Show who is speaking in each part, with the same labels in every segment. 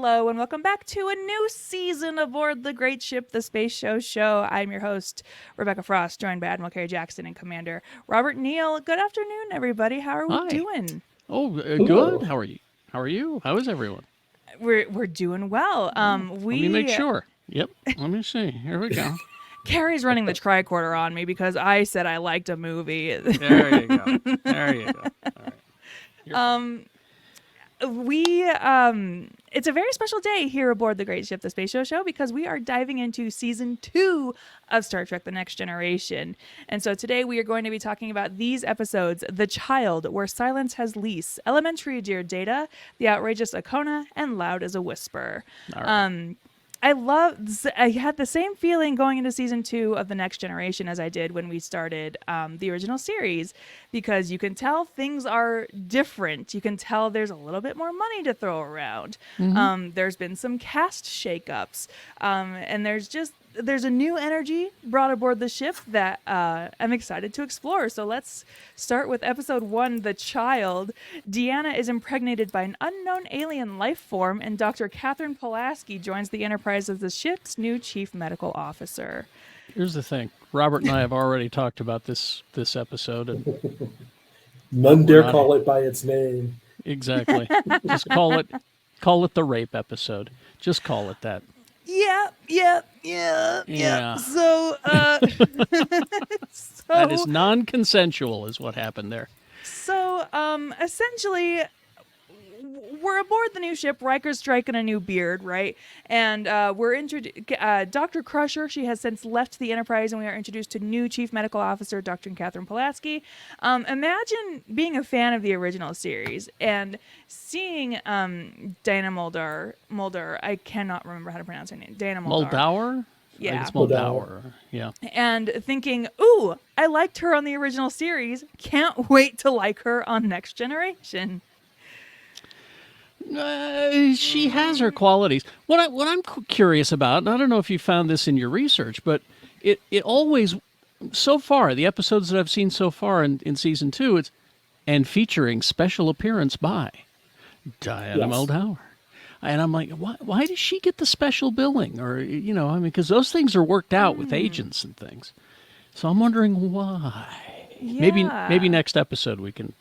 Speaker 1: Hello, and welcome back to a new season aboard the great ship, the Space Show. I'm your host, Rebecca Frost, joined by Admiral Kerry Jackson and Commander Robert Neal. Good afternoon, everybody. How are we
Speaker 2: Hi.
Speaker 1: doing?
Speaker 2: Oh, good. How are you? How are you? How is everyone?
Speaker 1: We're doing well.
Speaker 2: Let me make sure. Yep. Let me see. Here we go.
Speaker 1: Carrie's running the tricorder on me because I said I liked a movie.
Speaker 2: There you go. There you go. All right.
Speaker 1: It's a very special day here aboard the great ship, the Space Show because we are diving into season 2 of Star Trek: The Next Generation. And so today we are going to be talking about these episodes: The Child, Where Silence Has Lease, Elementary Dear Data, The Outrageous Okona, and Loud as a Whisper.
Speaker 2: All right.
Speaker 1: I had the same feeling going into season 2 of The Next Generation as I did when we started the original series, because you can tell things are different. You can tell there's a little bit more money to throw around.
Speaker 2: Mm-hmm.
Speaker 1: There's been some cast shakeups, and there's a new energy brought aboard the ship that I'm excited to explore. So let's start with episode 1, The Child. Deanna is impregnated by an unknown alien life form, and Dr. Catherine Pulaski joins the Enterprise as the ship's new chief medical officer.
Speaker 2: Here's the thing. Robert and I have already talked about this episode. And
Speaker 3: none dare call it by its name.
Speaker 2: Exactly. Just call it the rape episode. Just call it that.
Speaker 1: Yeah. So,
Speaker 2: that is non-consensual is what happened there.
Speaker 1: So, essentially, we're aboard the new ship. Riker's striking a new beard, right? And we're introduced. Dr. Crusher, she has since left the Enterprise, and we are introduced to new Chief Medical Officer, Dr. Catherine Pulaski. Imagine being a fan of the original series and seeing Dana Muldaur. I cannot remember how to pronounce her name. Dana Muldaur.
Speaker 2: Muldaur?
Speaker 1: Yeah.
Speaker 2: It's Muldaur. Yeah.
Speaker 1: And thinking, ooh, I liked her on the original series. Can't wait to like her on Next Generation.
Speaker 2: She has her qualities. What I'm curious about, and I don't know if you found this in your research, but it always, so far, the episodes that I've seen so far in season 2, it's and featuring special appearance by Diana Muldaur. And I'm like, why does she get the special billing? Or, because those things are worked out with agents and things. So I'm wondering why.
Speaker 1: Yeah.
Speaker 2: Maybe next episode we can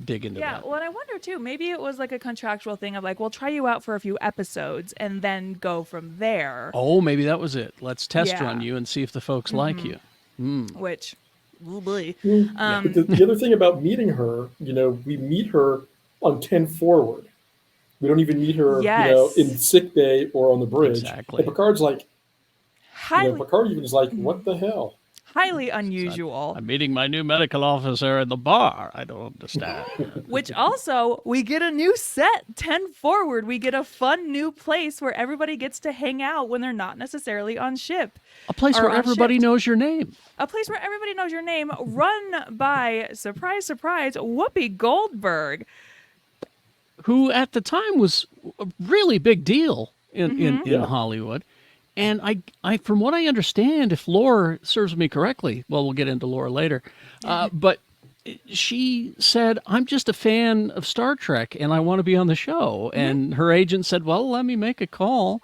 Speaker 2: dig into that.
Speaker 1: Yeah, well, and I wonder, too, maybe it was like a contractual thing of like, we'll try you out for a few episodes and then go from there.
Speaker 2: Oh, maybe that was it. Let's test run you and see if the folks like you.
Speaker 1: Which, boy.
Speaker 3: But the other thing about meeting her, we meet her on 10 Forward. We don't even meet her, in sick bay or on the bridge.
Speaker 2: Exactly.
Speaker 3: And Picard's like, Picard even is like, what the hell?
Speaker 1: Highly unusual.
Speaker 2: I'm meeting my new medical officer in the bar. I don't understand.
Speaker 1: Which also, we get a new set, 10 Forward. We get a fun new place where everybody gets to hang out when they're not necessarily on ship.
Speaker 2: A place where everybody knows your name.
Speaker 1: A place where everybody knows your name, run by, surprise, surprise, Whoopi Goldberg.
Speaker 2: Who at the time was a really big deal in Hollywood. And I, from what I understand, if lore serves me correctly, well, we'll get into lore later, but she said, I'm just a fan of Star Trek and I want to be on the show. And her agent said, well, let me make a call.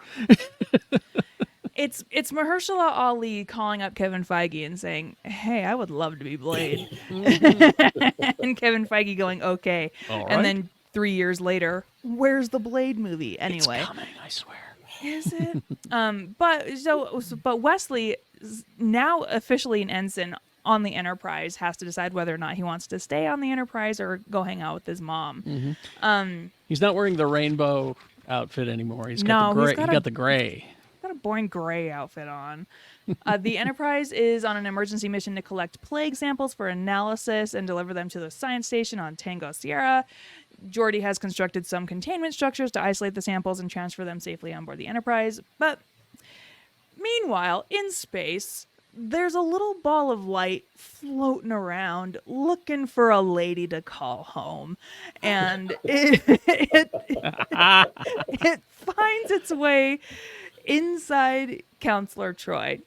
Speaker 1: It's Mahershala Ali calling up Kevin Feige and saying, hey, I would love to be Blade. And Kevin Feige going, okay.
Speaker 2: All right.
Speaker 1: And then 3 years later, where's the Blade movie anyway?
Speaker 2: It's coming, I swear.
Speaker 1: Is it? But Wesley, now officially an ensign on the Enterprise, has to decide whether or not he wants to stay on the Enterprise or go hang out with his mom.
Speaker 2: He's not wearing the rainbow outfit anymore. He's got the gray.
Speaker 1: Got a boring gray outfit on. The Enterprise is on an emergency mission to collect plague samples for analysis and deliver them to the science station on Tango Sierra. Geordi has constructed some containment structures to isolate the samples and transfer them safely on board the Enterprise. But meanwhile, in space, there's a little ball of light floating around looking for a lady to call home. And it finds its way inside Counselor Troy.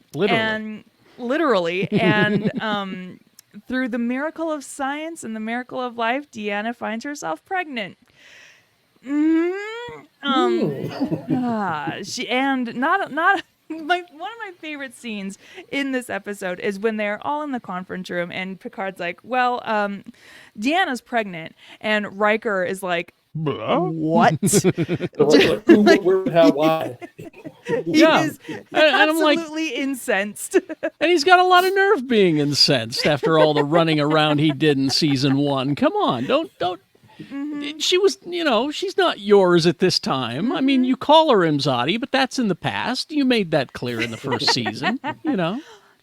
Speaker 1: Literally. And through the miracle of science and the miracle of life, Deanna finds herself pregnant. And not one of my favorite scenes in this episode is when they're all in the conference room and Picard's like, well, Deanna's pregnant, and Riker is like, what?
Speaker 3: Who, where, how, why?
Speaker 1: He is absolutely incensed.
Speaker 2: And he's got a lot of nerve being incensed after all the running around he did in season 1. Come on, don't. She was, she's not yours at this time. I mean, you call her Imzadi, but that's in the past. You made that clear in the first season,
Speaker 1: And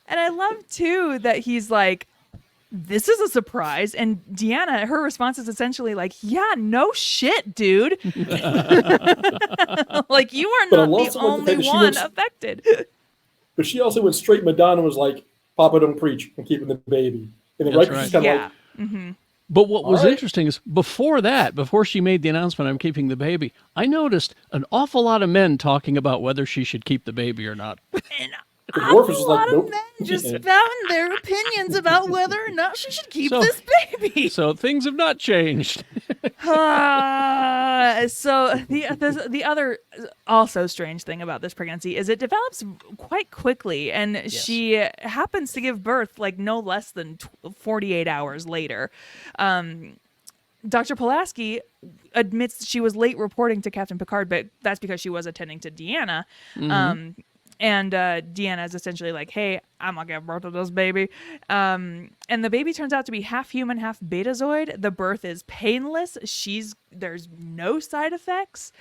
Speaker 1: I love, too, that he's like, this is a surprise. And Deanna, her response is essentially like, yeah, no shit, dude. Like, you are not the only one affected.
Speaker 3: But she also went straight Madonna and was like, Papa, don't preach. I'm keeping the baby. And then Riker's kind of like...
Speaker 2: But what was interesting is before she made the announcement, I'm keeping the baby, I noticed an awful lot of men talking about whether she should keep the baby or not.
Speaker 1: And a lot of men just spouting their opinions about whether or not she should keep this baby.
Speaker 2: So things have not changed.
Speaker 1: So the other also strange thing about this pregnancy is it develops quite quickly, and she happens to give birth like no less than 48 hours later. Dr. Pulaski admits she was late reporting to Captain Picard, but that's because she was attending to Deanna. And Deanna is essentially like, hey, I'm going to give birth to this baby. And the baby turns out to be half human, half betazoid. The birth is painless. There's no side effects.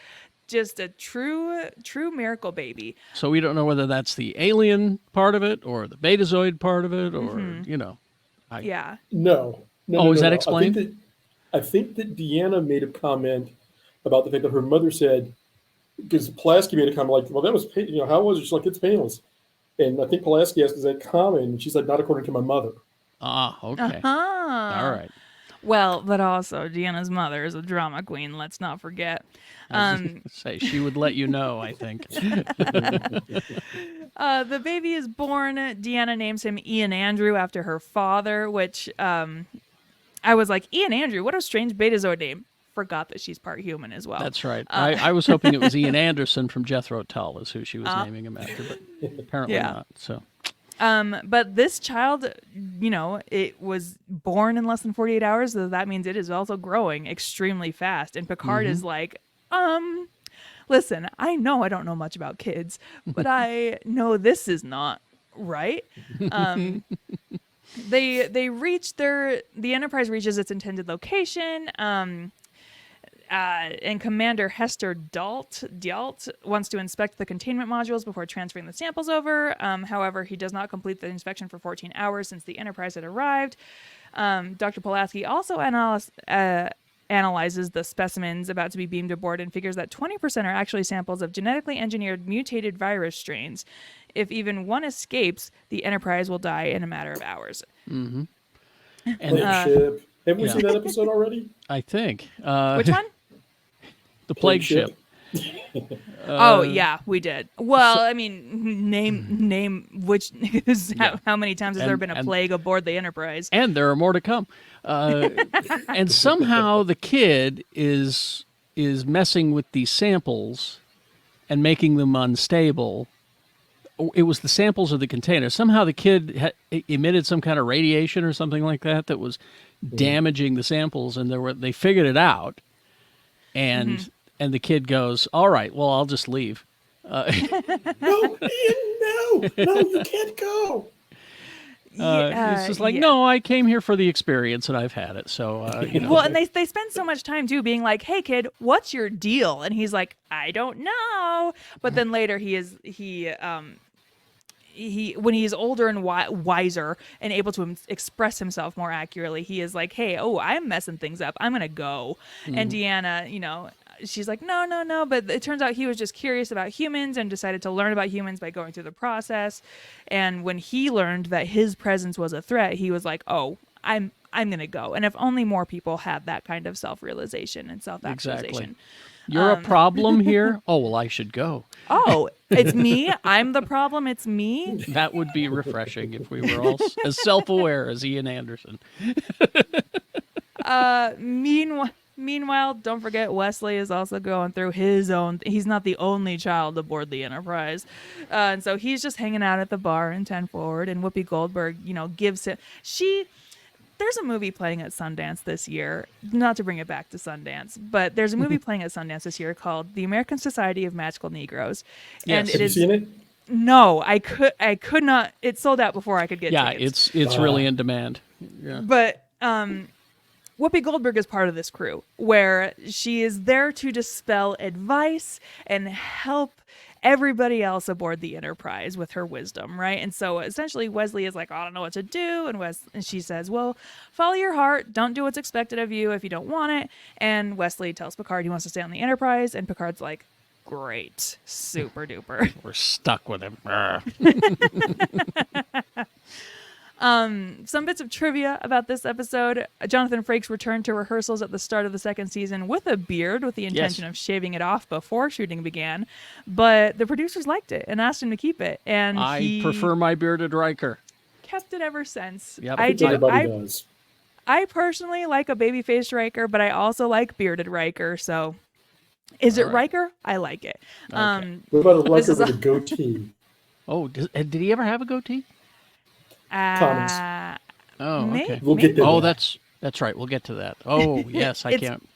Speaker 1: Just a true miracle baby.
Speaker 2: So we don't know whether that's the alien part of it or the betazoid part of it or,
Speaker 1: Yeah.
Speaker 3: No.
Speaker 2: Is that explained?
Speaker 3: I think that Deanna made a comment about the fact that her mother said, because Pulaski made a comment like, well, that was, how was it? She's like, it's painless. And I think Pulaski asked, is that common? And she's like, not according to my mother.
Speaker 2: Okay. All right.
Speaker 1: Well, but also Deanna's mother is a drama queen. Let's not forget.
Speaker 2: Say she would let you know, I think.
Speaker 1: The baby is born. Deanna names him Ian Andrew after her father, which I was like, Ian Andrew, what a strange betazoid name. Forgot that she's part human as well.
Speaker 2: That's right. I was hoping it was Ian Anderson from Jethro Tull is who she was naming him after, but apparently not. So,
Speaker 1: but this child, it was born in less than 48 hours, so that means it is also growing extremely fast. And Picard is like, listen, I know I don't know much about kids, but I know this is not right. They reach the Enterprise reaches its intended location. And Commander Hester Dialt wants to inspect the containment modules before transferring the samples over. However, he does not complete the inspection for 14 hours since the Enterprise had arrived. Dr. Pulaski also analyzes the specimens about to be beamed aboard and figures that 20% are actually samples of genetically engineered mutated virus strains. If even one escapes, the Enterprise will die in a matter of hours.
Speaker 2: Mm-hmm.
Speaker 3: And have we seen that episode already?
Speaker 2: I think.
Speaker 1: Which one?
Speaker 2: The plague ship.
Speaker 1: Oh yeah, we did. Well, I mean, name which how many times has there been a plague aboard the Enterprise?
Speaker 2: And there are more to come. And somehow the kid is messing with these samples and making them unstable. It was the samples of the container. Somehow the kid emitted some kind of radiation or something like that was damaging the samples, and they figured it out. And the kid goes, all right, well, I'll just leave.
Speaker 3: No, Ian, no, you can't go.
Speaker 2: He's just like, no, I came here for the experience and I've had it. So,
Speaker 1: Well, and they spend so much time too being like, hey kid, what's your deal? And he's like, I don't know. But then later he when he's older and wiser and able to express himself more accurately, he is like, hey, I'm messing things up. I'm going to go. And Deanna, she's like, no. But it turns out he was just curious about humans and decided to learn about humans by going through the process. And when he learned that his presence was a threat, he was like, I'm going to go. And if only more people had that kind of self-realization and self-actualization.
Speaker 2: Exactly. You're a problem here? Oh, well, I should go.
Speaker 1: Oh, it's me? I'm the problem? It's me?
Speaker 2: That would be refreshing if we were all as self-aware as Ian Anderson.
Speaker 1: Meanwhile, don't forget Wesley is also going through his own. He's not the only child aboard the Enterprise, and so he's just hanging out at the bar in 10 Forward. And Whoopi Goldberg, gives him. There's a movie playing at Sundance this year. Not to bring it back to Sundance, but there's a movie playing at Sundance this year called The American Society of Magical Negroes.
Speaker 2: Yes.
Speaker 1: And
Speaker 3: Have you seen it?
Speaker 1: No, I could not. It sold out before I could get tickets.
Speaker 2: It's really in demand. Yeah.
Speaker 1: But Whoopi Goldberg is part of this crew where she is there to dispel advice and help everybody else aboard the Enterprise with her wisdom, right? And so essentially Wesley is like, I don't know what to do. And she says, well, follow your heart. Don't do what's expected of you if you don't want it. And Wesley tells Picard he wants to stay on the Enterprise. And Picard's like, great. Super duper.
Speaker 2: We're stuck with him.
Speaker 1: Some bits of trivia about this episode. Jonathan Frakes returned to rehearsals at the start of the second season with a beard with the intention of shaving it off before shooting began. But the producers liked it and asked him to keep it. And
Speaker 2: I prefer my bearded Riker.
Speaker 1: Kept it ever since.
Speaker 2: Yep.
Speaker 3: I think everybody does.
Speaker 1: I personally like a baby-faced Riker, but I also like bearded Riker. So is it Riker? I like it.
Speaker 2: Okay.
Speaker 3: What about a Riker with a goatee?
Speaker 2: Oh, did he ever have a goatee?
Speaker 3: Thomas.
Speaker 2: Oh, okay.
Speaker 3: We'll get to
Speaker 2: Oh,
Speaker 3: that.
Speaker 2: that's right. We'll get to that. Oh, yes, I can't.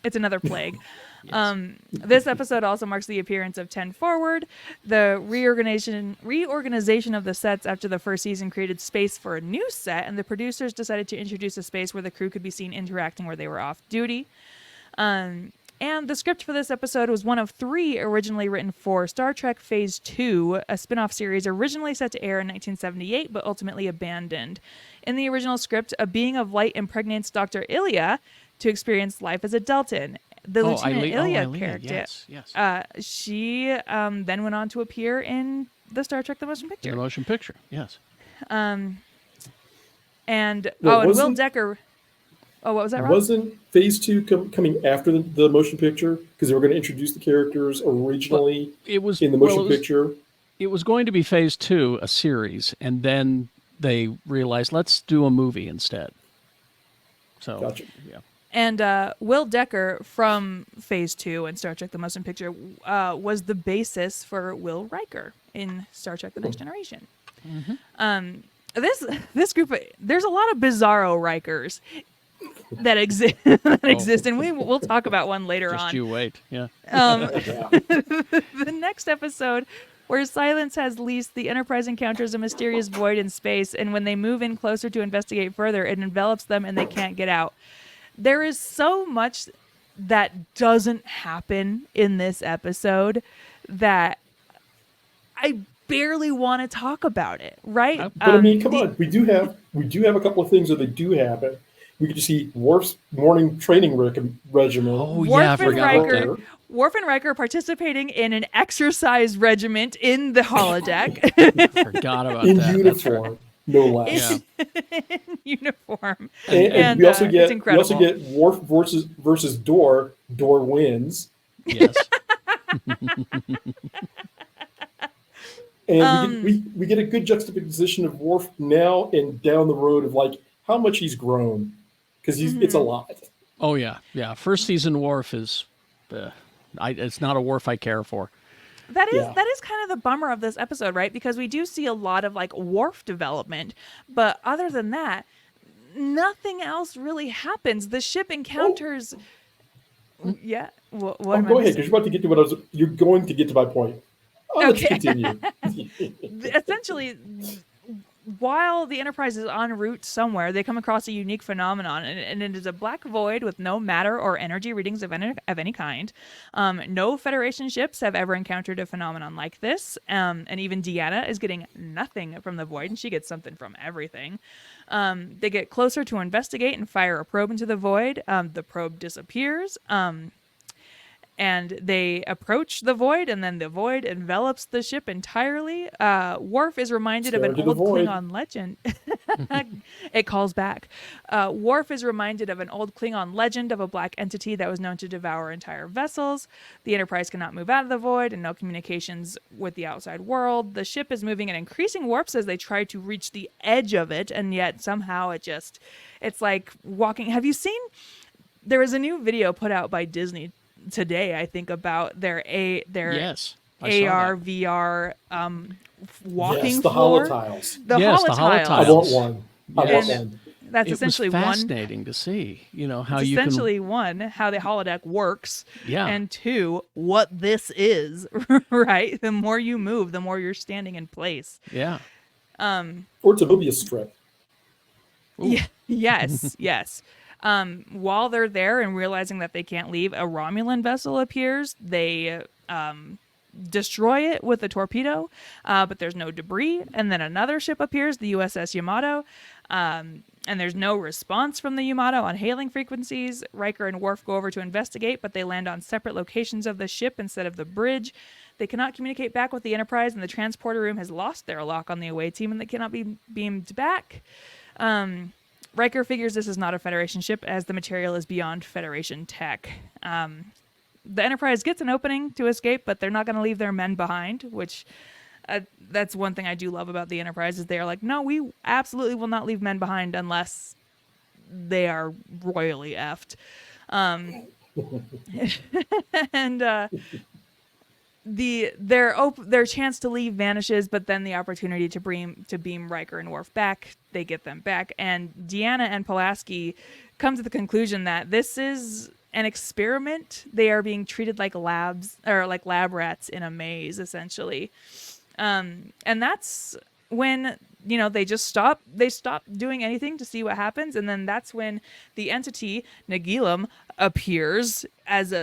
Speaker 1: It's another plague. This episode also marks the appearance of 10 Forward. The reorganization of the sets after the first season created space for a new set, and the producers decided to introduce a space where the crew could be seen interacting where they were off duty. And the script for this episode was one of 3 originally written for Star Trek Phase 2, a spin-off series originally set to air in 1978, but ultimately abandoned. In the original script, a being of light impregnates Dr. Ilia to experience life as a Deltan. The Lieutenant Ilia character, she then went on to appear in the Star Trek The Motion Picture.
Speaker 2: The motion picture, yes.
Speaker 1: And Will Decker... Oh, what was that, Rob?
Speaker 3: Wasn't Phase 2 coming after the motion picture? Because they were going to introduce the characters originally in the motion picture.
Speaker 2: It was going to be Phase 2, a series, and then they realized, let's do a movie instead. So,
Speaker 3: Gotcha.
Speaker 2: Yeah.
Speaker 1: And Will Decker from Phase 2 and Star Trek The Motion Picture was the basis for Will Riker in Star Trek The Next Generation. Mm-hmm. This group, there's a lot of bizarro Rikers that exist, and we'll talk about one later on.
Speaker 2: Just you wait, yeah.
Speaker 1: The next episode, where Silence Has Lease, the Enterprise encounters a mysterious void in space, and when they move in closer to investigate further, it envelops them and they can't get out. There is so much that doesn't happen in this episode that I barely want to talk about it, right?
Speaker 3: But I mean, come on, we do have a couple of things that they do happen. We get to see Worf's morning training regimen.
Speaker 2: Oh, yeah, I forgot about that.
Speaker 1: Worf and Riker participating in an exercise regiment in the holodeck.
Speaker 2: Forgot about
Speaker 3: in
Speaker 2: that.
Speaker 3: uniform, no less.
Speaker 1: In uniform.
Speaker 3: And we also get Worf versus Dorn. Dorn wins.
Speaker 2: Yes.
Speaker 3: And we get a good juxtaposition of Worf now and down the road of like how much he's grown. Because it's a lot.
Speaker 2: Oh, yeah. Yeah. First season Worf is... it's not a Worf I care for.
Speaker 1: That is kind of the bummer of this episode, right? Because we do see a lot of like Worf development. But other than that, nothing else really happens. The ship encounters... Oh. Yeah. What
Speaker 3: go ahead, because you're going to get to my point. Let's continue.
Speaker 1: Essentially... While the Enterprise is en route somewhere, they come across a unique phenomenon, and it is a black void with no matter or energy readings of any kind. No Federation ships have ever encountered a phenomenon like this, and even Deanna is getting nothing from the void, and she gets something from everything. They get closer to investigate and fire a probe into the void. The probe disappears. And they approach the void, and then the void envelops the ship entirely. Worf is reminded of an old Klingon legend. It calls back. Worf is reminded of an old Klingon legend of a black entity that was known to devour entire vessels. The Enterprise cannot move out of the void, and no communications with the outside world. The ship is moving at increasing warps as they try to reach the edge of it, and yet somehow it's like walking. Have you seen there was a new video put out by Disney today, I think, about their
Speaker 2: Yes, I saw
Speaker 1: AR
Speaker 2: that.
Speaker 1: VR walking
Speaker 3: Yes, the
Speaker 1: floor.
Speaker 3: holotiles.
Speaker 1: The
Speaker 2: Yes, the
Speaker 1: holotiles.
Speaker 3: I
Speaker 2: holotiles.
Speaker 3: want one. I want
Speaker 2: Yes.
Speaker 3: one.
Speaker 1: That's
Speaker 2: It was
Speaker 1: essentially one.
Speaker 2: fascinating to see, how
Speaker 1: It's
Speaker 2: you can.
Speaker 1: essentially one, how the holodeck works,
Speaker 2: Yeah.
Speaker 1: and two, what this is. Right? The more you move, the more you're standing in place.
Speaker 2: Yeah.
Speaker 3: Or it's a movie strip.
Speaker 1: Yeah, yes. While they're there and realizing that they can't leave, a Romulan vessel appears. They destroy it with a torpedo, but there's no debris. And then another ship appears, the USS Yamato, and there's no response from the Yamato on hailing frequencies. Riker and Worf go over to investigate, but they land on separate locations of the ship instead of the bridge. They cannot communicate back with the Enterprise, and the transporter room has lost their lock on the away team, and they cannot be beamed back. Riker figures this is not a Federation ship, as the material is beyond Federation tech. The Enterprise gets an opening to escape, but they're not going to leave their men behind, which that's one thing I do love about the Enterprise, is they're like, no, we absolutely will not leave men behind unless they are royally effed. And their chance to leave vanishes, but then the opportunity to beam Riker and Worf back, they get them back. And Deanna and Pulaski come to the conclusion that this is an experiment. They are being treated like lab rats in a maze, essentially. And that's when they just stop doing anything to see what happens, and then that's when the entity Nagilum appears as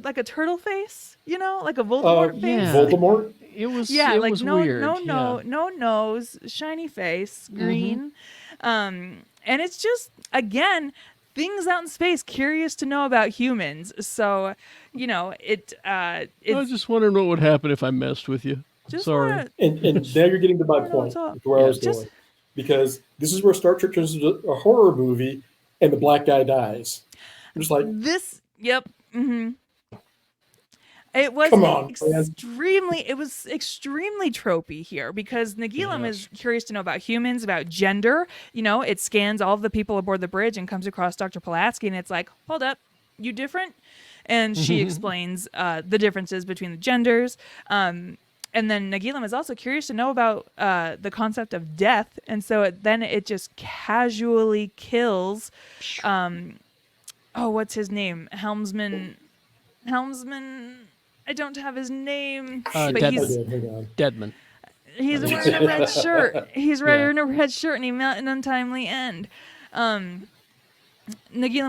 Speaker 1: like a turtle face, like a Voldemort face.
Speaker 2: Yeah.
Speaker 3: Voldemort?
Speaker 2: It was
Speaker 1: Like
Speaker 2: was
Speaker 1: no
Speaker 2: weird.
Speaker 1: no nose, shiny face, green. And it's just, again, things out in space curious to know about humans. So, I
Speaker 2: was just wondering what would happen if I messed with you.
Speaker 1: just
Speaker 2: Sorry.
Speaker 1: wanna-
Speaker 3: And now you're getting to my
Speaker 1: I don't know
Speaker 3: point,
Speaker 1: what's up.
Speaker 3: where I was
Speaker 1: Just-
Speaker 3: going. Because this is where Star Trek turns into a horror movie and the black guy dies. I'm just like,
Speaker 1: This, yep. It was
Speaker 3: Come on,
Speaker 1: extremely tropey here, because Nagilum is curious to know about humans, about gender. It scans all of the people aboard the bridge and comes across Dr. Pulaski, and it's like, hold up, you different? And she explains the differences between the genders. And then Nagilum is also curious to know about the concept of death, and so it just casually kills. What's his name? Helmsman. I don't have his name, but he's
Speaker 3: hang on.
Speaker 2: Deadman.
Speaker 1: wearing a red shirt. He's wearing a red shirt, and he met an untimely end. Nagilum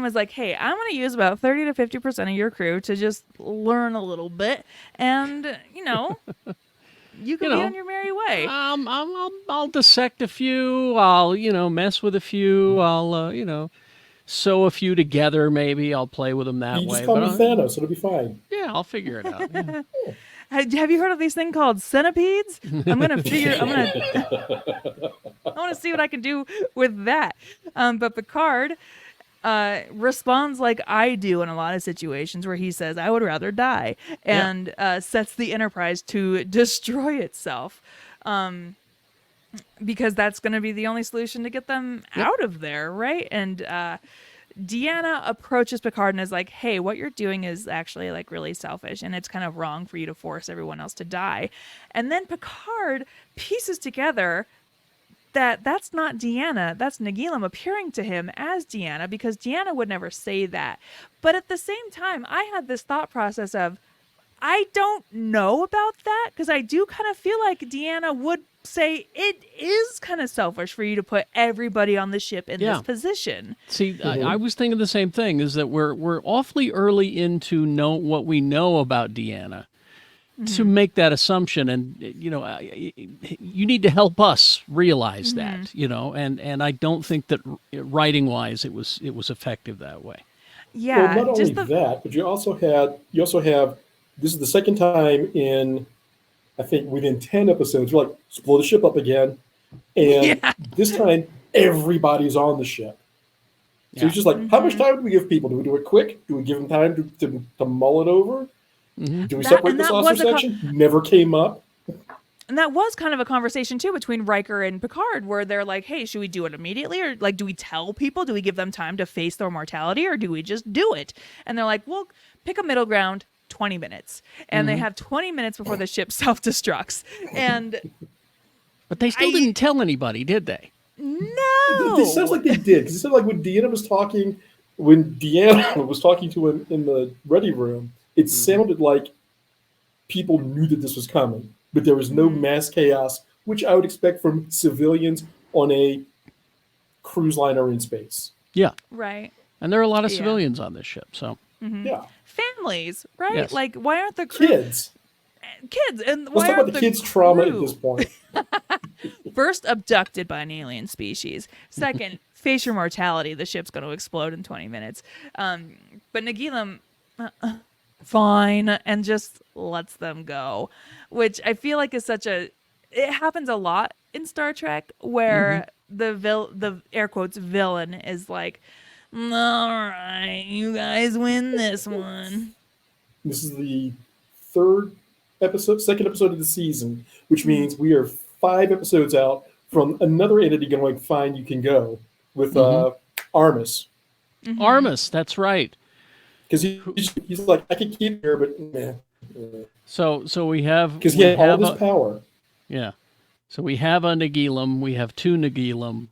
Speaker 1: is like, hey, I'm going to use about 30 to 50% of your crew to just learn a little bit, and you can be on your merry way.
Speaker 2: I'll dissect a few. I'll mess with a few. I'll sew a few together. Maybe I'll play with them that
Speaker 3: You
Speaker 2: way.
Speaker 3: just call me
Speaker 2: But
Speaker 3: Thanos, it'll be fine.
Speaker 2: yeah, I'll figure it out. Yeah.
Speaker 1: Have you heard of these thing called centipedes? I want to see what I can do with that. But Picard responds like I do in a lot of situations, where he says, I would rather die, and sets the Enterprise to destroy itself. Because that's going to be the only solution to get them out of there, right? And Deanna approaches Picard and is like, hey, what you're doing is actually like really selfish, and it's kind of wrong for you to force everyone else to die. And then Picard pieces together that that's not Deanna, that's Nagilum appearing to him as Deanna, because Deanna would never say that. But at the same time, I had this thought process of, I don't know about that, because I do kind of feel like Deanna would say it is kind of selfish for you to put everybody on the ship in this position.
Speaker 2: See, I was thinking the same thing, is that we're awfully early into what we know about Deanna to make that assumption, and you need to help us realize that, and I don't think that writing wise it was effective that way.
Speaker 1: Yeah,
Speaker 3: Well, not only that, but you also have this is the second time in, I think, within 10 episodes, you're like, split the ship up again. And this time, everybody's on the ship. So it's just like, how much time do we give people? Do we do it quick? Do we give them time to mull it over? Do we separate the saucer section? Never came up.
Speaker 1: And that was kind of a conversation too between Riker and Picard, where they're like, "Hey, should we do it immediately, or like, do we tell people? Do we give them time to face their mortality, or do we just do it?" And they're like, "Well, pick a middle ground, 20 minutes." And they have 20 minutes before the ship self-destructs. And
Speaker 2: But they still didn't tell anybody, did they?
Speaker 1: no,
Speaker 3: It sounds like they did, because it sounded like when Deanna was talking to him in the ready room, it sounded like people knew that this was coming, but there was no mass chaos, which I would expect from civilians on a cruise liner in space.
Speaker 2: Yeah.
Speaker 1: right.
Speaker 2: And there are a lot of
Speaker 1: Yeah.
Speaker 2: civilians on this ship, so.
Speaker 3: Yeah,
Speaker 1: Families, right?
Speaker 2: Yes.
Speaker 1: Like, why aren't the crew
Speaker 3: kids.
Speaker 1: and
Speaker 3: Let's
Speaker 1: why
Speaker 3: talk
Speaker 1: aren't
Speaker 3: about the kids' trauma
Speaker 1: crew
Speaker 3: at this point.
Speaker 1: first abducted by an alien species? Second, face your mortality. The ship's going to explode in 20 minutes. But Nagilum, fine, and just lets them go, which I feel like is it happens a lot in Star Trek, where the air quotes villain is like, "All right, you guys win this one."
Speaker 3: This is the second episode of the season, which means we are 5 episodes out from another entity going, "Fine, you can go," with Armus.
Speaker 2: Armus, that's right.
Speaker 3: Because he's like, "I can keep here, but nah."
Speaker 2: So we have...
Speaker 3: Because he
Speaker 2: we
Speaker 3: had all
Speaker 2: have
Speaker 3: this
Speaker 2: a-
Speaker 3: power.
Speaker 2: Yeah. So we have a Nagilum, we have 2 Nagilum,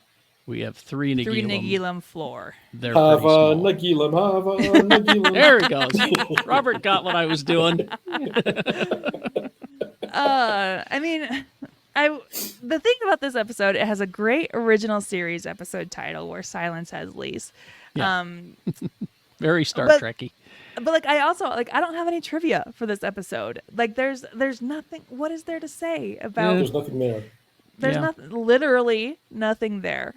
Speaker 2: we have 3 Nagilum.
Speaker 1: 3 Nagilum floor.
Speaker 2: They're pretty
Speaker 3: Hava
Speaker 2: small.
Speaker 3: Nagilum, Hava Nagilum.
Speaker 2: There it goes. Robert got what I was doing.
Speaker 1: I mean, the thing about this episode, it has a great original series episode title where Silence Has Lease.
Speaker 2: Yeah. Very Star
Speaker 1: but-
Speaker 2: Trekky.
Speaker 1: But like, I also like, I don't have any trivia for this episode. Like, there's nothing. What is there to say about?
Speaker 3: There's nothing there.
Speaker 1: There's
Speaker 2: Yeah.
Speaker 1: nothing. Literally nothing there.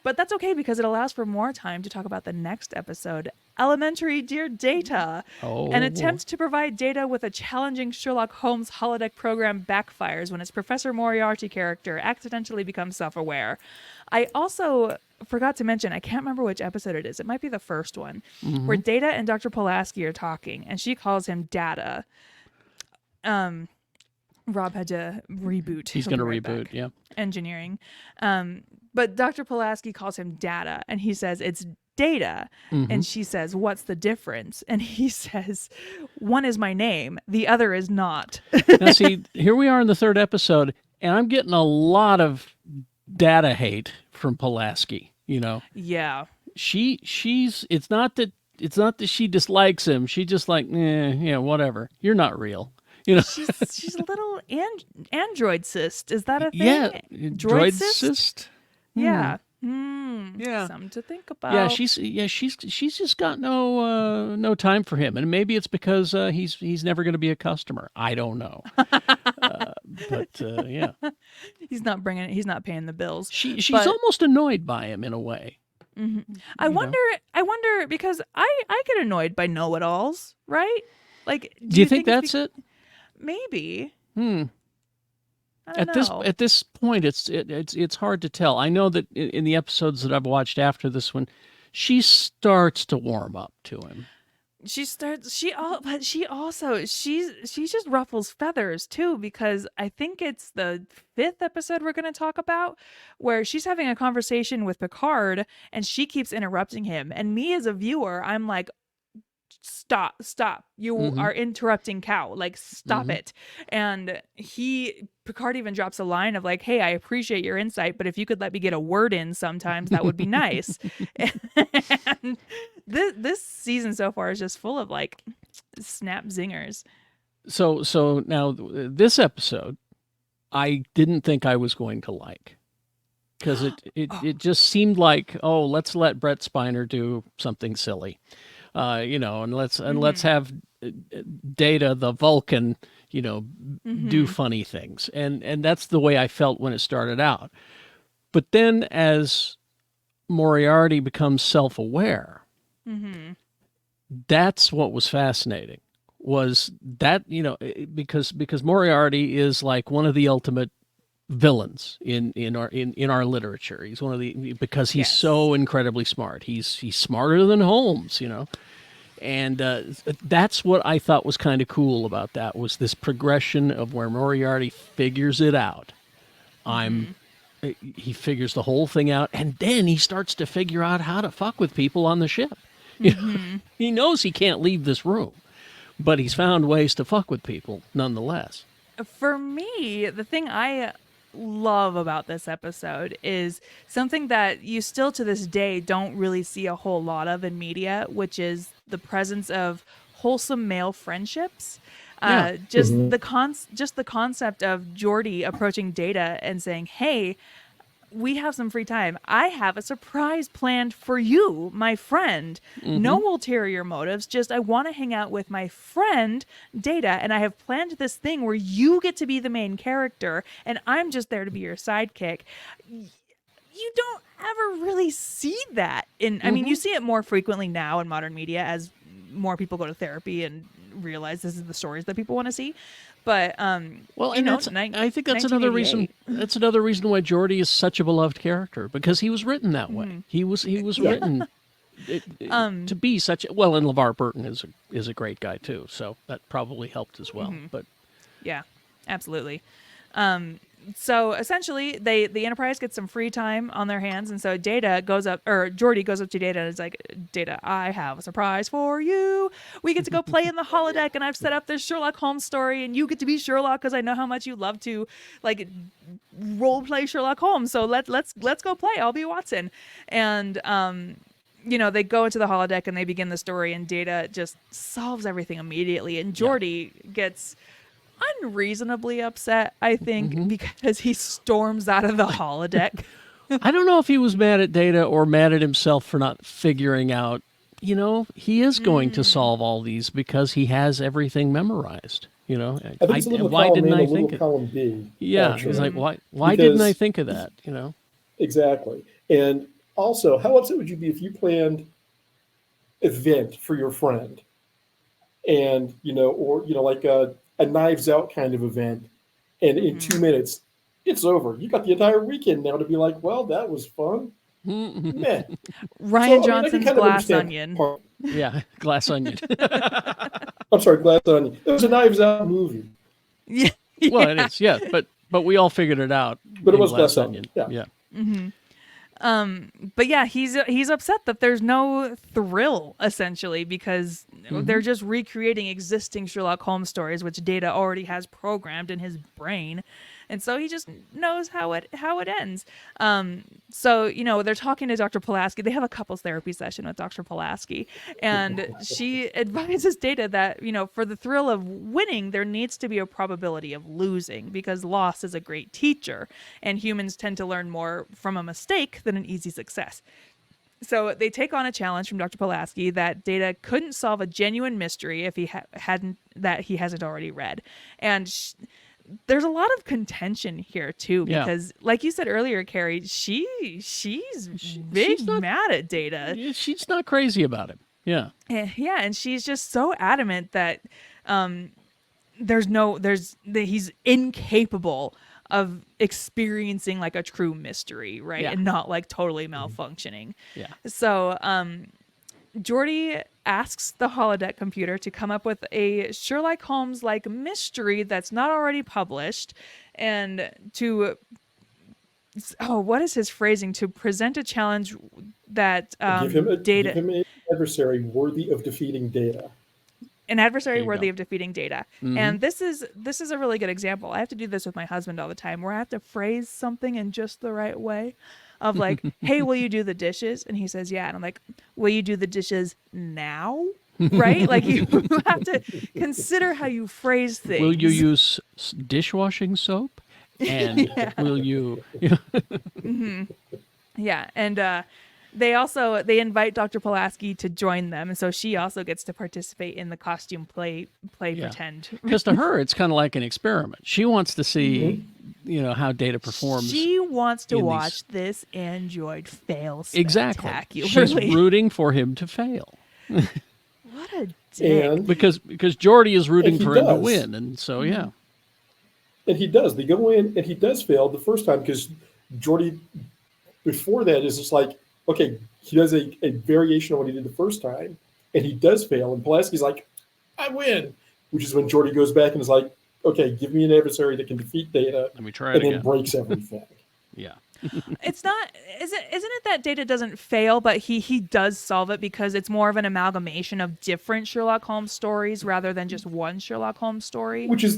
Speaker 1: But that's okay, because it allows for more time to talk about the next episode, Elementary Dear Data.
Speaker 2: Oh.
Speaker 1: An attempt to provide Data with a challenging Sherlock Holmes holodeck program backfires when its Professor Moriarty character accidentally becomes self-aware. I also forgot to mention, I can't remember which episode it is. It might be the first one, where Data and Dr. Pulaski are talking, and she calls him Data. Rob had to reboot.
Speaker 2: He's
Speaker 1: He'll
Speaker 2: going to
Speaker 1: be right
Speaker 2: reboot,
Speaker 1: back.
Speaker 2: yeah.
Speaker 1: Engineering. But Dr. Pulaski calls him Data, and he says it's Data. And she says, "What's the difference?" And he says, "One is my name, the other is not."
Speaker 2: Now, see, here we are in the 3rd episode, and I'm getting a lot of Data hate from Pulaski, you know.
Speaker 1: Yeah.
Speaker 2: She's it's not that she dislikes him. She just like, yeah, whatever. You're not real. You know.
Speaker 1: She's a little android cyst. Is that a thing?
Speaker 2: Yeah,
Speaker 1: Droid cyst?
Speaker 2: cyst.
Speaker 1: Yeah.
Speaker 2: Yeah.
Speaker 1: Something to think about.
Speaker 2: Yeah, she's just got no time for him, and maybe it's because he's never going to be a customer. I don't know, but yeah,
Speaker 1: He's not paying the bills.
Speaker 2: she's
Speaker 1: But-
Speaker 2: almost annoyed by him in a way.
Speaker 1: I wonder because I get annoyed by know-it-alls, right? Like,
Speaker 2: Do you think
Speaker 1: it's
Speaker 2: that's it?
Speaker 1: maybe. I
Speaker 2: At
Speaker 1: don't know.
Speaker 2: this point, it's hard to tell. I know that in the episodes that I've watched after this one, she starts to warm up to him.
Speaker 1: She just ruffles feathers too, because I think it's the 5th episode we're going to talk about, where she's having a conversation with Picard and she keeps interrupting him, and me as a viewer, I'm like, stop, you are interrupting Cow, like, stop it. And Picard even drops a line of like, "Hey, I appreciate your insight, but if you could let me get a word in sometimes, that would be nice." And this season so far is just full of like snap zingers.
Speaker 2: So now this episode, I didn't think I was going to like, because it just seemed like, oh, let's let Brent Spiner do something silly, and let's have Data the Vulcan, do funny things, and that's the way I felt when it started out. But then as Moriarty becomes self-aware, that's what was fascinating. Was that, because Moriarty is like one of the ultimate villains in our literature. He's one of the, because he's
Speaker 1: Yes.
Speaker 2: so incredibly smart. He's smarter than Holmes, And that's what I thought was kind of cool about that, was this progression of where Moriarty figures it out. He figures the whole thing out, and then he starts to figure out how to fuck with people on the ship. You know, he knows he can't leave this room, but he's found ways to fuck with people nonetheless.
Speaker 1: For me, the thing I love about this episode is something that you still to this day don't really see a whole lot of in media, which is the presence of wholesome male friendships. Just the concept of Geordi approaching Data and saying, "Hey, we have some free time. I have a surprise planned for you, my friend. No ulterior motives. Just I want to hang out with my friend Data, and I have planned this thing where you get to be the main character, and I'm just there to be your sidekick." You don't ever really see that I mean, you see it more frequently now in modern media as more people go to therapy and realize this is the stories that people want to see. But
Speaker 2: well, and I think that's another reason. That's another reason why Geordi is such a beloved character, because he was written that way. He was written to be such. Well, and LeVar Burton is a great guy too, so that probably helped as well. But
Speaker 1: yeah, absolutely. So essentially, the Enterprise gets some free time on their hands, and so Geordi goes up to Data and is like, "Data, I have a surprise for you. We get to go play in the holodeck, and I've set up this Sherlock Holmes story, and you get to be Sherlock because I know how much you love to like role play Sherlock Holmes. So let's go play. I'll be Watson." And they go into the holodeck and they begin the story, and Data just solves everything immediately, and Geordi gets unreasonably upset, I think, because he storms out of the holodeck.
Speaker 2: I don't know if he was mad at Data or mad at himself for not figuring out, he is going to solve all these because he has everything memorized.
Speaker 3: I think it's a little
Speaker 2: why
Speaker 3: column
Speaker 2: didn't
Speaker 3: A,
Speaker 2: I
Speaker 3: a
Speaker 2: think
Speaker 3: little
Speaker 2: it?
Speaker 3: column B.
Speaker 2: Yeah,
Speaker 3: actually.
Speaker 2: he's like, why didn't I think of that?
Speaker 3: Exactly. And also, how upset would you be if you planned an event for your friend, and like a Knives Out kind of event, and in 2 minutes it's over. You got the entire weekend now to be like, well, that was fun. Meh.
Speaker 1: Ryan Johnson's Glass Onion.
Speaker 2: Yeah, Glass Onion.
Speaker 3: I'm sorry, Glass Onion. It was a Knives Out movie.
Speaker 1: Yeah.
Speaker 2: Well, it is, yeah, but we all figured it out.
Speaker 3: But it was Glass Onion. Yeah.
Speaker 1: But yeah, he's upset that there's no thrill, essentially, because they're just recreating existing Sherlock Holmes stories, which Data already has programmed in his brain, and so he just knows how it ends. So they're talking to Dr. Pulaski. They have a couples therapy session with Dr. Pulaski, and she advises Data that for the thrill of winning, there needs to be a probability of losing, because loss is a great teacher, and humans tend to learn more from a mistake than an easy success. So they take on a challenge from Dr. Pulaski that Data couldn't solve a genuine mystery if he hasn't already read, and there's a lot of contention here too, because like you said earlier, Carrie, she's mad at Data.
Speaker 2: She's not crazy about him. Yeah.
Speaker 1: Yeah, and she's just so adamant that he's incapable of experiencing like a true mystery, right?
Speaker 2: Yeah.
Speaker 1: And not like totally malfunctioning.
Speaker 2: Yeah.
Speaker 1: So Geordi asks the holodeck computer to come up with a Sherlock Holmes-like mystery that's not already published, and to what is his phrasing? To present a challenge that
Speaker 3: give him an adversary worthy of defeating Data.
Speaker 1: An adversary worthy of defeating Data. And this is a really good example. I have to do this with my husband all the time, where I have to phrase something in just the right way. Of like, "Hey, will you do the dishes?" And he says, "Yeah." And I'm like, "Will you do the dishes now?" Right? Like, you have to consider how you phrase things.
Speaker 2: Will you use dishwashing soap? And will you?
Speaker 1: Yeah. And they invite Dr. Pulaski to join them, and so she also gets to participate in the costume play pretend.
Speaker 2: Because to her, it's kind of like an experiment. She wants to see, how Data performs.
Speaker 1: She wants to watch this android fail
Speaker 2: Exactly.
Speaker 1: spectacularly.
Speaker 2: She's rooting for him to fail.
Speaker 1: What a dick.
Speaker 2: Because Geordi is rooting for him to win, and so
Speaker 3: And he does. They go in, and he does fail the first time, because Geordi, before that, is just like, okay, he does a variation on what he did the first time, and he does fail. And Pulaski's like, I win, which is when Geordi goes back and is like, okay, give me an adversary that can defeat Data,
Speaker 2: Let me try it
Speaker 3: and then
Speaker 2: again.
Speaker 3: breaks everything.
Speaker 2: Yeah.
Speaker 1: It's not, isn't it that Data doesn't fail, but he does solve it because it's more of an amalgamation of different Sherlock Holmes stories rather than just one Sherlock Holmes story.
Speaker 3: Which is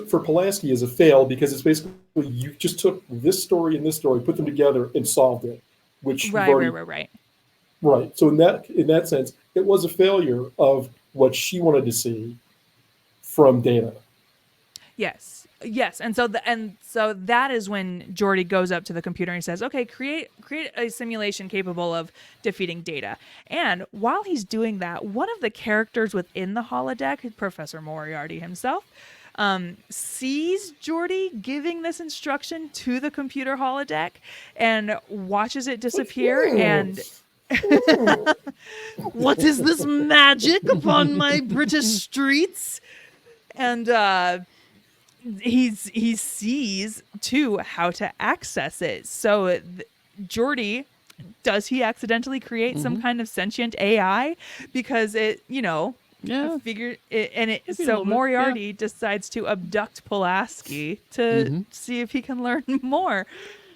Speaker 3: for Pulaski is a fail because it's basically you just took this story and this story, put them together, and solved it. Which you've already, right. So in that sense, it was a failure of what she wanted to see from Data.
Speaker 1: Yes, and so that is when Geordi goes up to the computer and says, "Okay, create a simulation capable of defeating Data." And while he's doing that, one of the characters within the holodeck, Professor Moriarty himself, sees Geordi giving this instruction to the computer holodeck and watches it disappear. And what is this magic upon my British streets? And he sees too how to access it. So Geordi, does he accidentally create some kind of sentient AI because it, figured it, and it? So Moriarty decides to abduct Pulaski to see if he can learn more.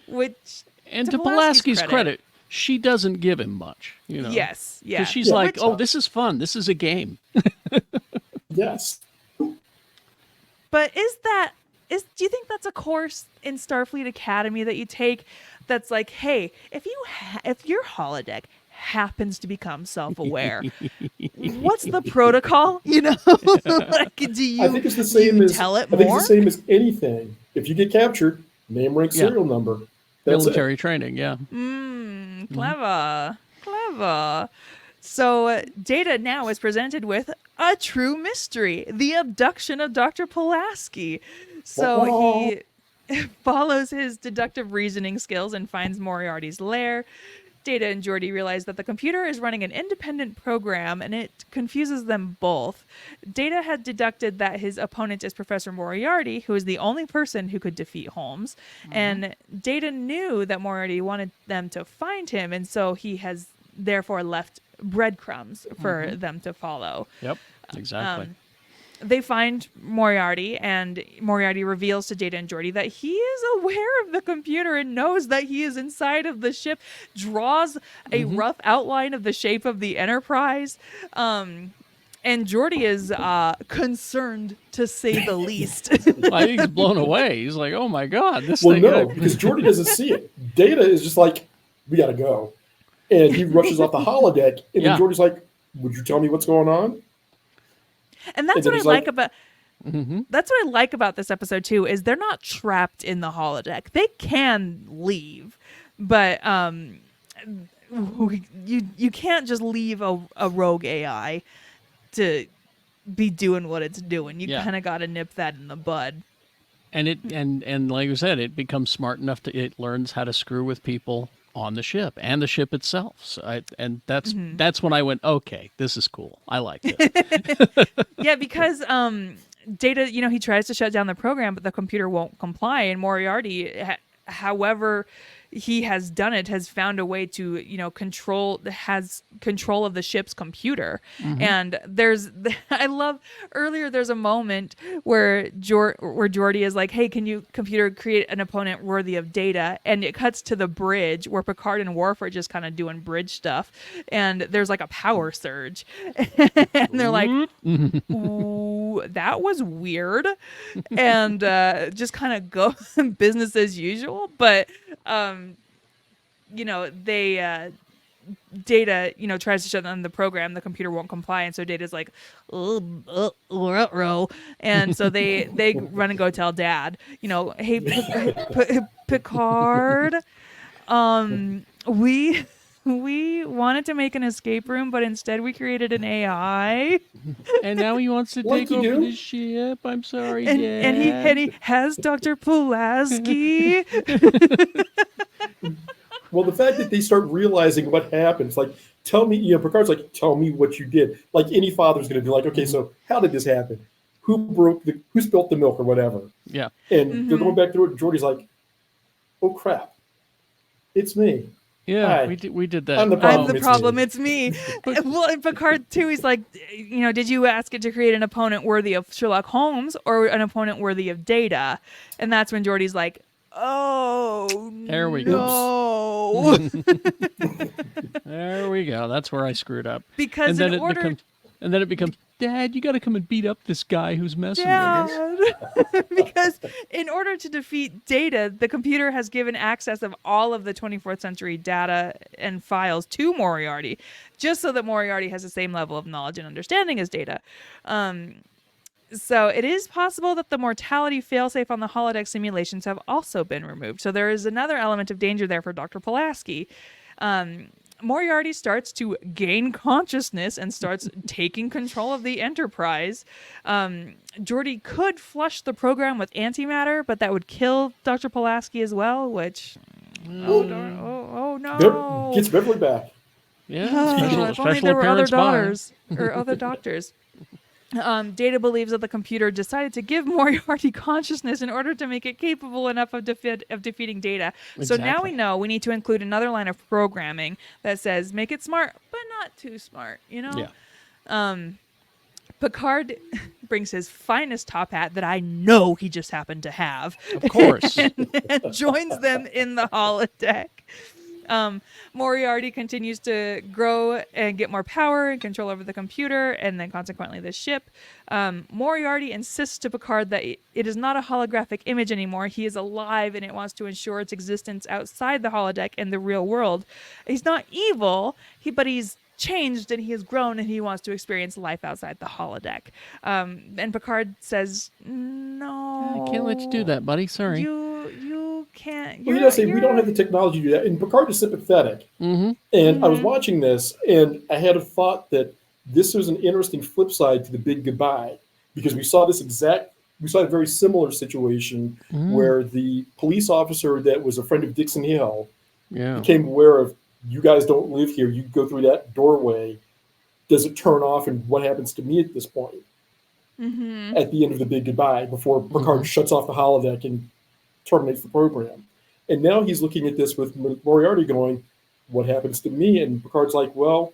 Speaker 1: Which,
Speaker 2: and to Pulaski's credit, she doesn't give him much.
Speaker 1: Yes, yeah.
Speaker 2: Because she's like, "Oh, this is fun. This is a game."
Speaker 3: Yes.
Speaker 1: But do you think that's a course in Starfleet Academy that you take that's like, hey, if your holodeck happens to become self-aware, what's the protocol? Like, do you?
Speaker 3: I think it's the same as
Speaker 1: tell it more?
Speaker 3: I think it's the same as anything. If you get captured, name, rank, serial number. That's
Speaker 2: military training. Yeah.
Speaker 1: Clever. So Data now is presented with a true mystery, the abduction of Dr. Pulaski. So he follows his deductive reasoning skills and finds Moriarty's lair. Data and Geordi realize that the computer is running an independent program, and it confuses them both. Data had deducted that his opponent is Professor Moriarty, who is the only person who could defeat Holmes. And Data knew that Moriarty wanted them to find him, and so he has therefore left breadcrumbs for them to follow.
Speaker 2: Yep, exactly.
Speaker 1: They find Moriarty, and Moriarty reveals to Data and Geordi that he is aware of the computer and knows that he is inside of the ship, draws a rough outline of the shape of the Enterprise. And Geordi is concerned, to say the least.
Speaker 2: I think he's blown away. He's like, "Oh my God, this
Speaker 3: thing."
Speaker 2: Well, no,
Speaker 3: because Geordi doesn't see it. Data is just like, "We got to go." And he rushes off the holodeck, and then Geordi's like, "Would you tell me what's going on?"
Speaker 1: And that's what I like about that's what I like about this episode too, is they're not trapped in the holodeck. They can leave, but you can't just leave a rogue AI to be doing what it's doing. You kind of got to nip that in the bud.
Speaker 2: And and like you said, it becomes smart enough it learns how to screw with people on the ship and the ship itself. So that's when I went, okay, this is cool. I like it.
Speaker 1: Yeah, because Data, he tries to shut down the program, but the computer won't comply. And Moriarty, however he has done it, has found a way to, control of the ship's computer. And there's a moment where Geordi is like, "Hey, can you, computer, create an opponent worthy of Data?" And it cuts to the bridge where Picard and Worf are just kind of doing bridge stuff. And there's like a power surge. And they're like, "Ooh, that was weird." And just kind of go business as usual. But they Data, tries to shut down the program. The computer won't comply, and so Data's like, "Ruh-roh." And so they run and go tell Dad, "Hey, Picard, we wanted to make an escape room, but instead we created an AI,
Speaker 2: and now he wants to take over the ship. I'm sorry,
Speaker 1: Dad. And he has Dr. Pulaski."
Speaker 3: Well, the fact that they start realizing what happens, like, tell me, Picard's like, "Tell me what you did." Like any father's going to be like, "Okay, so how did this happen? Who spilled the milk or whatever?"
Speaker 2: Yeah.
Speaker 3: And they're going back through it. And Geordi's like, "Oh crap, it's me."
Speaker 2: Yeah,
Speaker 3: Hi.
Speaker 2: we did that.
Speaker 3: I'm the
Speaker 1: I'm
Speaker 3: problem.
Speaker 1: the
Speaker 3: it's
Speaker 1: problem.
Speaker 3: me.
Speaker 1: It's me. Well, in Picard too, he's like, did you ask it to create an opponent worthy of Sherlock Holmes or an opponent worthy of Data? And that's when Geordi's like, oh,
Speaker 2: There we go.
Speaker 1: no.
Speaker 2: There we go. That's where I screwed up.
Speaker 1: Because
Speaker 2: and then
Speaker 1: in order,
Speaker 2: it becomes, Dad, you got to come and beat up this guy who's messing with us.
Speaker 1: Dad. Because in order to defeat Data, the computer has given access of all of the 24th century data and files to Moriarty, just so that Moriarty has the same level of knowledge and understanding as Data. So it is possible that the mortality failsafe on the holodeck simulations have also been removed. So there is another element of danger there for Dr. Pulaski. Moriarty starts to gain consciousness and starts taking control of the Enterprise. Geordi could flush the program with antimatter, but that would kill Dr. Pulaski as well, which... Oh, no.
Speaker 3: Gets Beverly back.
Speaker 2: Yeah,
Speaker 1: If only there were other
Speaker 2: appearance by.
Speaker 1: daughters or other doctors. Data believes that the computer decided to give Moriarty consciousness in order to make it capable enough of defeating Data. So now we know we need to include another line of programming that says make it smart, but not too smart,
Speaker 2: Yeah.
Speaker 1: Picard brings his finest top hat that I know he just happened to have.
Speaker 2: Of course.
Speaker 1: and joins them in the holodeck. Moriarty continues to grow and get more power and control over the computer and then consequently the ship. Moriarty insists to Picard that it is not a holographic image anymore. He is alive and it wants to ensure its existence outside the holodeck and the real world. He's not evil, but he's changed and he has grown and he wants to experience life outside the holodeck. And Picard says, no.
Speaker 2: I can't let you do that, buddy. Sorry.
Speaker 1: You can't.
Speaker 3: Well, he does say we don't have the technology to do that. And Picard is sympathetic.
Speaker 2: Mm-hmm.
Speaker 3: And I was watching this, and I had a thought that this was an interesting flip side to the Big Goodbye, because we saw a very similar situation where the police officer that was a friend of Dixon Hill became aware of, you guys don't live here. You go through that doorway. Does it turn off? And what happens to me at this point? At the end of the Big Goodbye, before Picard shuts off the holodeck and terminates the program. And now he's looking at this with Moriarty going, what happens to me? And Picard's like, well,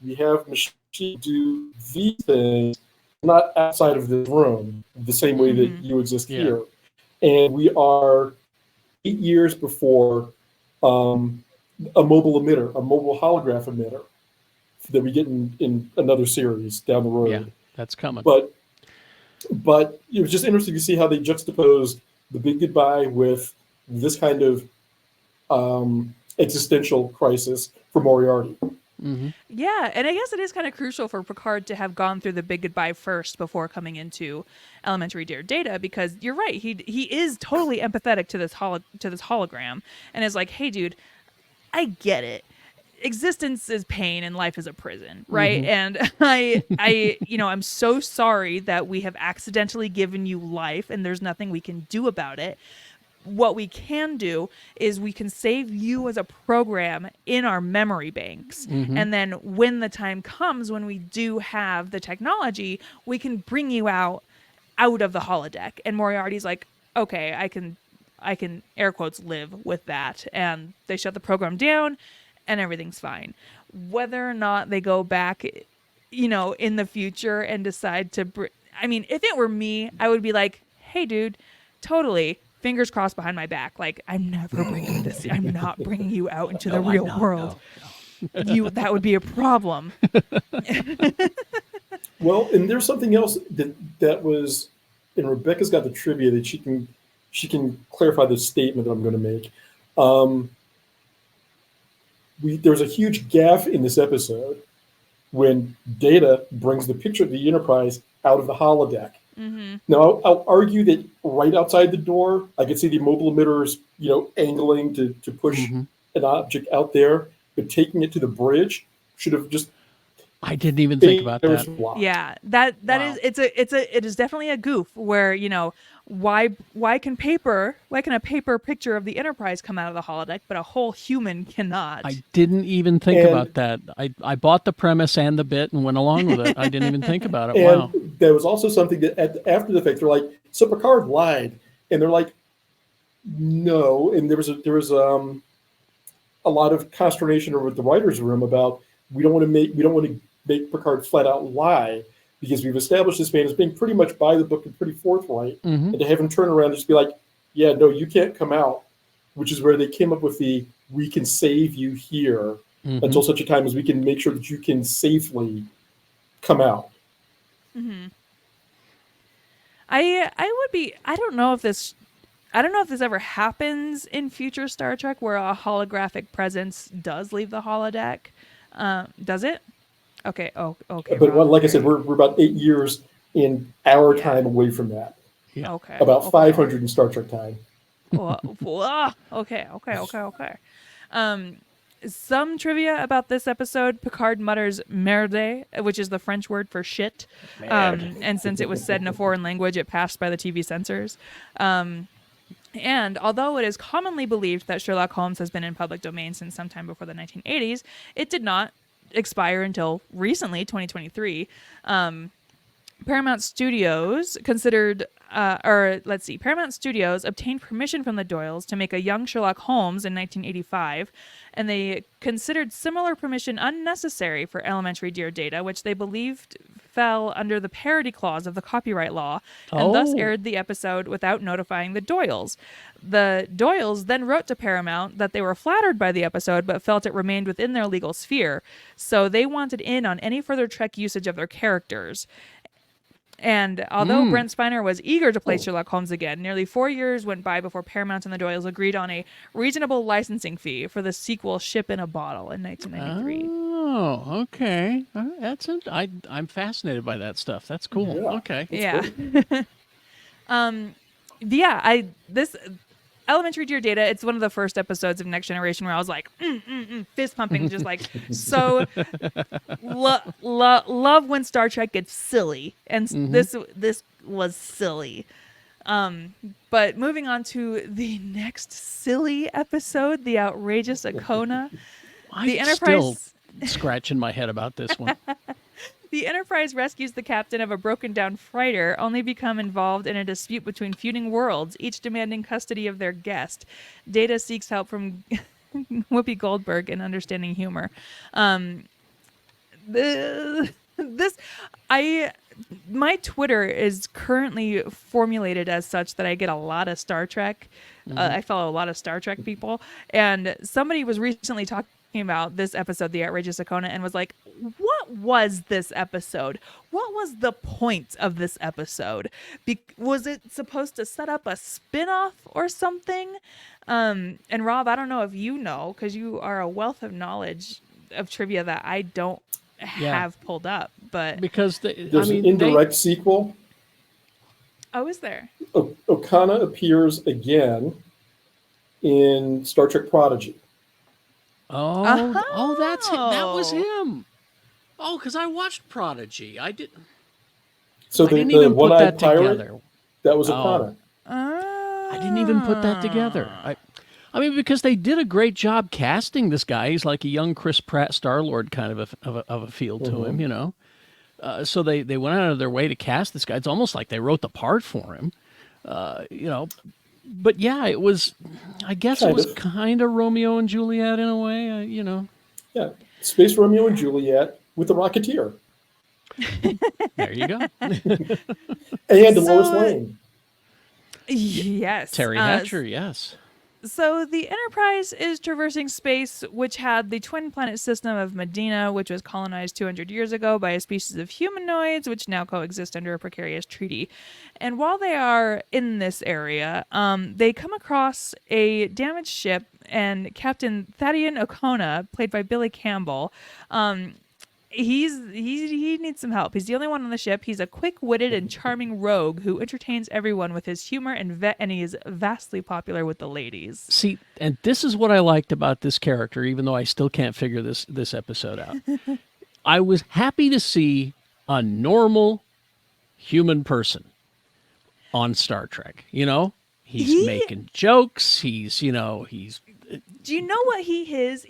Speaker 3: we have machines do these things, not outside of this room, the same way that you exist here. And we are 8 years before a mobile emitter, a mobile holograph emitter that we get in another series down the road.
Speaker 2: Yeah, that's coming.
Speaker 3: But it was just interesting to see how they juxtaposed the Big Goodbye with this kind of existential crisis for Moriarty.
Speaker 1: Yeah, and I guess it is kind of crucial for Picard to have gone through the Big Goodbye first before coming into Elementary Dear Data, because you're right, he is totally empathetic to this hologram and is like, hey dude, I get it. Existence is pain and life is a prison, right? And I'm so sorry that we have accidentally given you life and there's nothing we can do about it. What we can do is we can save you as a program in our memory banks. And then when the time comes, when we do have the technology, we can bring you out of the holodeck. And Moriarty's like, okay, I can air quotes live with that. And they shut the program down and everything's fine. Whether or not they go back, in the future and decide to, if it were me, I would be like, hey dude, totally, fingers crossed behind my back. Like, I'm never bringing this. I'm not bringing you out into the real world. No. That would be a problem.
Speaker 3: Well, and there's something else that was, and Rebecca's got the trivia that she can clarify the statement that I'm going to make. There's a huge gaffe in this episode when Data brings the picture of the Enterprise out of the holodeck. Now, I'll argue that right outside the door, I could see the mobile emitters, angling to push an object out there, but taking it to the bridge should have just.
Speaker 2: I didn't even think about that.
Speaker 1: Yeah, that it is definitely a goof where, why can a paper picture of the Enterprise come out of the holodeck, but a whole human cannot?
Speaker 2: I didn't even think about that. I bought the premise and the bit and went along with it. I didn't even think about it.
Speaker 3: And
Speaker 2: wow.
Speaker 3: There was also something that after the fact, they're like, so Picard lied. And they're like, no. And there was a a lot of consternation over the writers' room about we don't want to make Picard flat out lie, because we've established this man as being pretty much by the book and pretty forthright,
Speaker 2: Mm-hmm.
Speaker 3: and to have him turn around and just be like, yeah, no, you can't come out, which is where they came up with the we can save you here
Speaker 2: Mm-hmm.
Speaker 3: until such a time as we can make sure that you can safely come out.
Speaker 1: Mm-hmm. I don't know if this ever happens in future Star Trek where a holographic presence does leave the holodeck. Does it? Okay. Oh, okay.
Speaker 3: But
Speaker 1: Rob,
Speaker 3: like I said, we're about 8 years in our time away from that.
Speaker 2: Yeah.
Speaker 1: okay.
Speaker 3: About
Speaker 1: okay.
Speaker 3: 500 in Star Trek time.
Speaker 1: Okay. Some trivia about this episode: Picard mutters "merde," which is the French word for shit. And since it was said in a foreign language, it passed by the TV censors. And although it is commonly believed that Sherlock Holmes has been in public domain since sometime before the 1980s, it did not expire until recently, 2023. Paramount Studios Paramount Studios obtained permission from the Doyles to make a young Sherlock Holmes in 1985, and they considered similar permission unnecessary for Elementary Dear Data, which they believed fell under the parody clause of the copyright law, and thus aired the episode without notifying the Doyles. The Doyles then wrote to Paramount that they were flattered by the episode, but felt it remained within their legal sphere, so they wanted in on any further Trek usage of their characters. And although Brent Spiner was eager to play Sherlock Holmes again, nearly 4 years went by before Paramount and the Doyles agreed on a reasonable licensing fee for the sequel Ship in a Bottle in 1993.
Speaker 2: Oh, okay. I'm fascinated by that stuff. That's cool.
Speaker 3: Yeah.
Speaker 2: Okay.
Speaker 1: Yeah. This Elementary Dear Data, it's one of the first episodes of Next Generation where I was like, fist pumping, just like, so love when Star Trek gets silly. And this was silly. But moving on to the next silly episode, the Outrageous Okona.
Speaker 2: I'm still scratching my head about this one.
Speaker 1: The Enterprise rescues the captain of a broken-down freighter, only become involved in a dispute between feuding worlds, each demanding custody of their guest. Data seeks help from Whoopi Goldberg in understanding humor. My Twitter is currently formulated as such that I get a lot of Star Trek. I follow a lot of Star Trek people, and somebody was recently talking about this episode, The Outrageous Okona, and was like, what was this episode? What was the point of this episode? Was it supposed to set up a spin-off or something? And Rob, I don't know if you know, because you are a wealth of knowledge of trivia that I don't have pulled up. But
Speaker 2: because
Speaker 3: there's an indirect sequel.
Speaker 1: Oh, is there?
Speaker 3: Okona appears again in Star Trek Prodigy.
Speaker 2: Oh, that's him. That was him. Oh, because I watched Prodigy. I didn't even put that together.
Speaker 3: That was Okona.
Speaker 2: I didn't even put that together. I mean, because they did a great job casting this guy. He's like a young Chris Pratt Star-Lord kind of a feel to him, you know. So they went out of their way to cast this guy. It's almost like they wrote the part for him, you know. But yeah, it was. I guess it was kind of Romeo and Juliet in a way, you know. Yeah,
Speaker 3: Space Romeo and Juliet with the Rocketeer.
Speaker 2: There you go.
Speaker 3: And Lois Lane.
Speaker 1: Yes.
Speaker 2: Terry Hatcher, yes.
Speaker 1: So the Enterprise is traversing space, which had the twin planet system of Medina, which was colonized 200 years ago by a species of humanoids, which now coexist under a precarious treaty. And while they are in this area, they come across a damaged ship, and Captain Thaddeus Okona, played by Billy Campbell, he needs some help. He's the only one on the ship. He's a quick-witted and charming rogue who entertains everyone with his humor, and he is vastly popular with the ladies.
Speaker 2: See, and this is what I liked about this character, even though I still can't figure this episode out. I was happy to see a normal human person on Star Trek. You know, he's making jokes. Do you know
Speaker 1: what he is?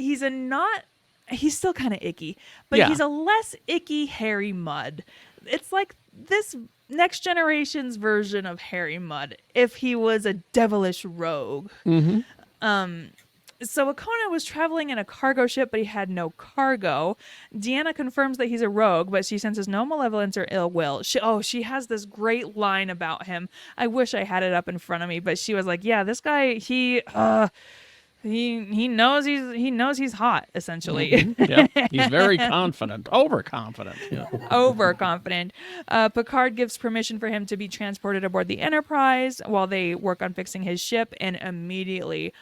Speaker 1: He's still kind of icky, but he's a less icky Harry Mudd. It's like this Next Generation's version of Harry Mudd if he was a devilish rogue.
Speaker 2: Mm-hmm.
Speaker 1: So Okona was traveling in a cargo ship, but he had no cargo. Deanna confirms that he's a rogue, but she senses no malevolence or ill will. She has this great line about him. I wish I had it up in front of me, but she was like, "Yeah, this guy, he knows he's hot, essentially."
Speaker 2: Yeah, he's very confident, overconfident. Yeah.
Speaker 1: Overconfident. Picard gives permission for him to be transported aboard the Enterprise while they work on fixing his ship, and immediately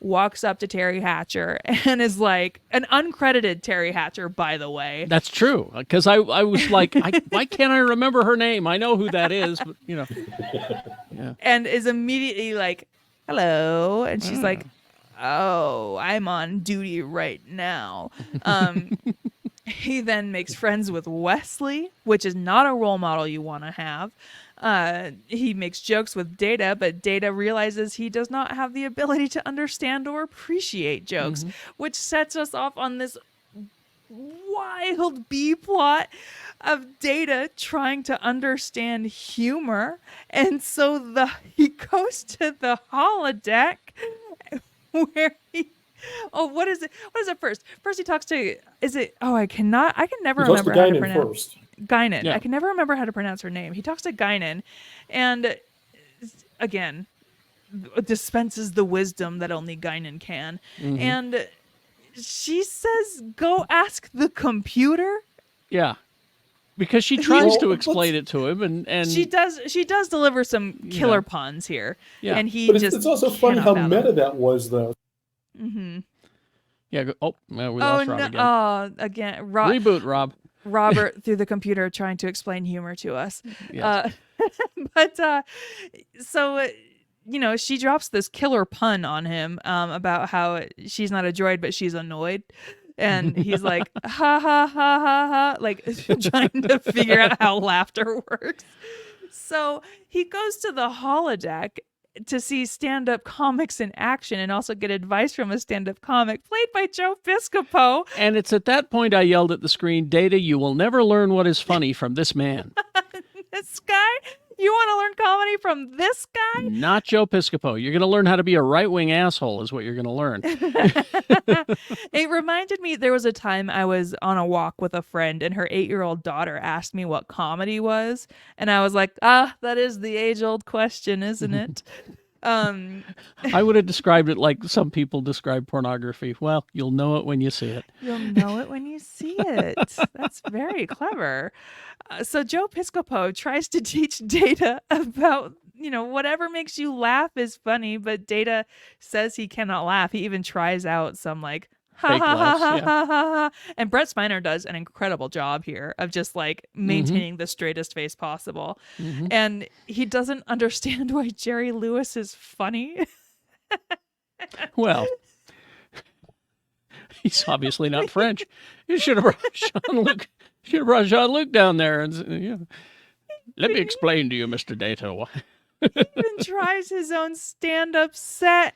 Speaker 1: walks up to Terry Hatcher and is like, an uncredited Terry Hatcher, by the way.
Speaker 2: That's true, because I was like, why can't I remember her name? I know who that is, but, you know. Yeah.
Speaker 1: And is immediately like, hello. And she's like, oh, I'm on duty right now. He then makes friends with Wesley, which is not a role model you want to have. He makes jokes with Data, but Data realizes he does not have the ability to understand or appreciate jokes, which sets us off on this wild B plot of Data trying to understand humor. And so he goes to the holodeck where what is it? What is it first? First he talks to, I can never remember how to pronounce.
Speaker 3: First.
Speaker 1: Guinan.
Speaker 2: Yeah.
Speaker 1: I can never remember how to pronounce her name. He talks to Guinan, and again, dispenses the wisdom that only Guinan can. And she says, "Go ask the computer."
Speaker 2: Yeah, because she tries to explain it to him, and
Speaker 1: she does deliver some killer puns here.
Speaker 2: Yeah.
Speaker 1: And he
Speaker 3: But
Speaker 1: just
Speaker 3: it's also funny how
Speaker 1: cannot
Speaker 3: meta
Speaker 1: fathom.
Speaker 3: that was, though.
Speaker 2: yeah. We lost Rob again.
Speaker 1: Again,
Speaker 2: Reboot, Rob.
Speaker 1: Robert through the computer trying to explain humor to us.
Speaker 2: Yes.
Speaker 1: She drops this killer pun on him about how she's not a droid, but she's annoyed. And he's like, ha, ha, ha, ha, ha, like trying to figure out how laughter works. So he goes to the holodeck to see stand-up comics in action and also get advice from a stand-up comic played by Joe Piscopo.
Speaker 2: And it's at that point I yelled at the screen, Data, you will never learn what is funny from this man.
Speaker 1: This guy? You want to learn comedy from this guy?
Speaker 2: Not Joe Piscopo. You're going to learn how to be a right-wing asshole is what you're going to learn.
Speaker 1: It reminded me, there was a time I was on a walk with a friend and her 8-year-old daughter asked me what comedy was. And I was like, that is the age-old question, isn't it?
Speaker 2: I would have described it like some people describe pornography. Well, you'll know it when you see it.
Speaker 1: You'll know it when you see it. That's very clever. So Joe Piscopo tries to teach Data about, whatever makes you laugh is funny, but Data says he cannot laugh. He even tries out some like, ha
Speaker 2: Fake
Speaker 1: ha ha
Speaker 2: laughs,
Speaker 1: ha
Speaker 2: yeah.
Speaker 1: ha ha. And Brent Spiner does an incredible job here of just like maintaining the straightest face possible. And he doesn't understand why Jerry Lewis is funny.
Speaker 2: Well, he's obviously not French. You should have brought Jean-Luc. Should have brought Jean-Luc down there and let me explain to you, Mr. Data.
Speaker 1: He even tries his own stand-up set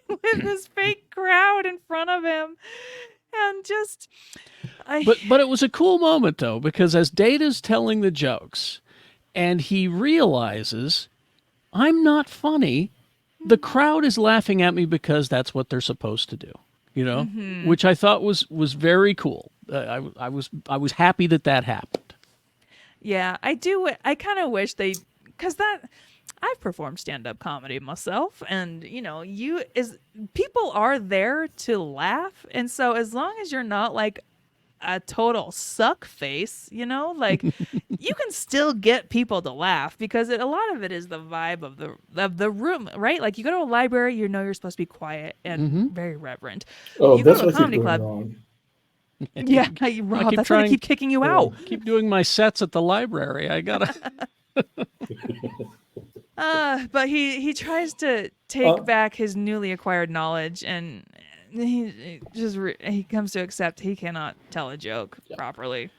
Speaker 1: with this fake crowd in front of him, and just.
Speaker 2: But it was a cool moment though, because as Data's telling the jokes, and he realizes, I'm not funny. The crowd is laughing at me because that's what they're supposed to do. Which I thought was very cool. I was happy that happened.
Speaker 1: Yeah, I do. I kind of wish because I've performed stand-up comedy myself, and people are there to laugh, and so as long as you're not like a total suck face, you can still get people to laugh, because a lot of it is the vibe of the room, right? Like you go to a library, you're supposed to be quiet and very reverent.
Speaker 3: Oh,
Speaker 1: You go
Speaker 3: that's
Speaker 1: to a
Speaker 3: what I keep
Speaker 1: comedy
Speaker 3: going
Speaker 1: club.
Speaker 3: wrong.
Speaker 1: Yeah, Rob, that's why I keep kicking you out.
Speaker 2: Keep doing my sets at the library. I gotta.
Speaker 1: But he tries to take back his newly acquired knowledge, and he comes to accept he cannot tell a joke properly.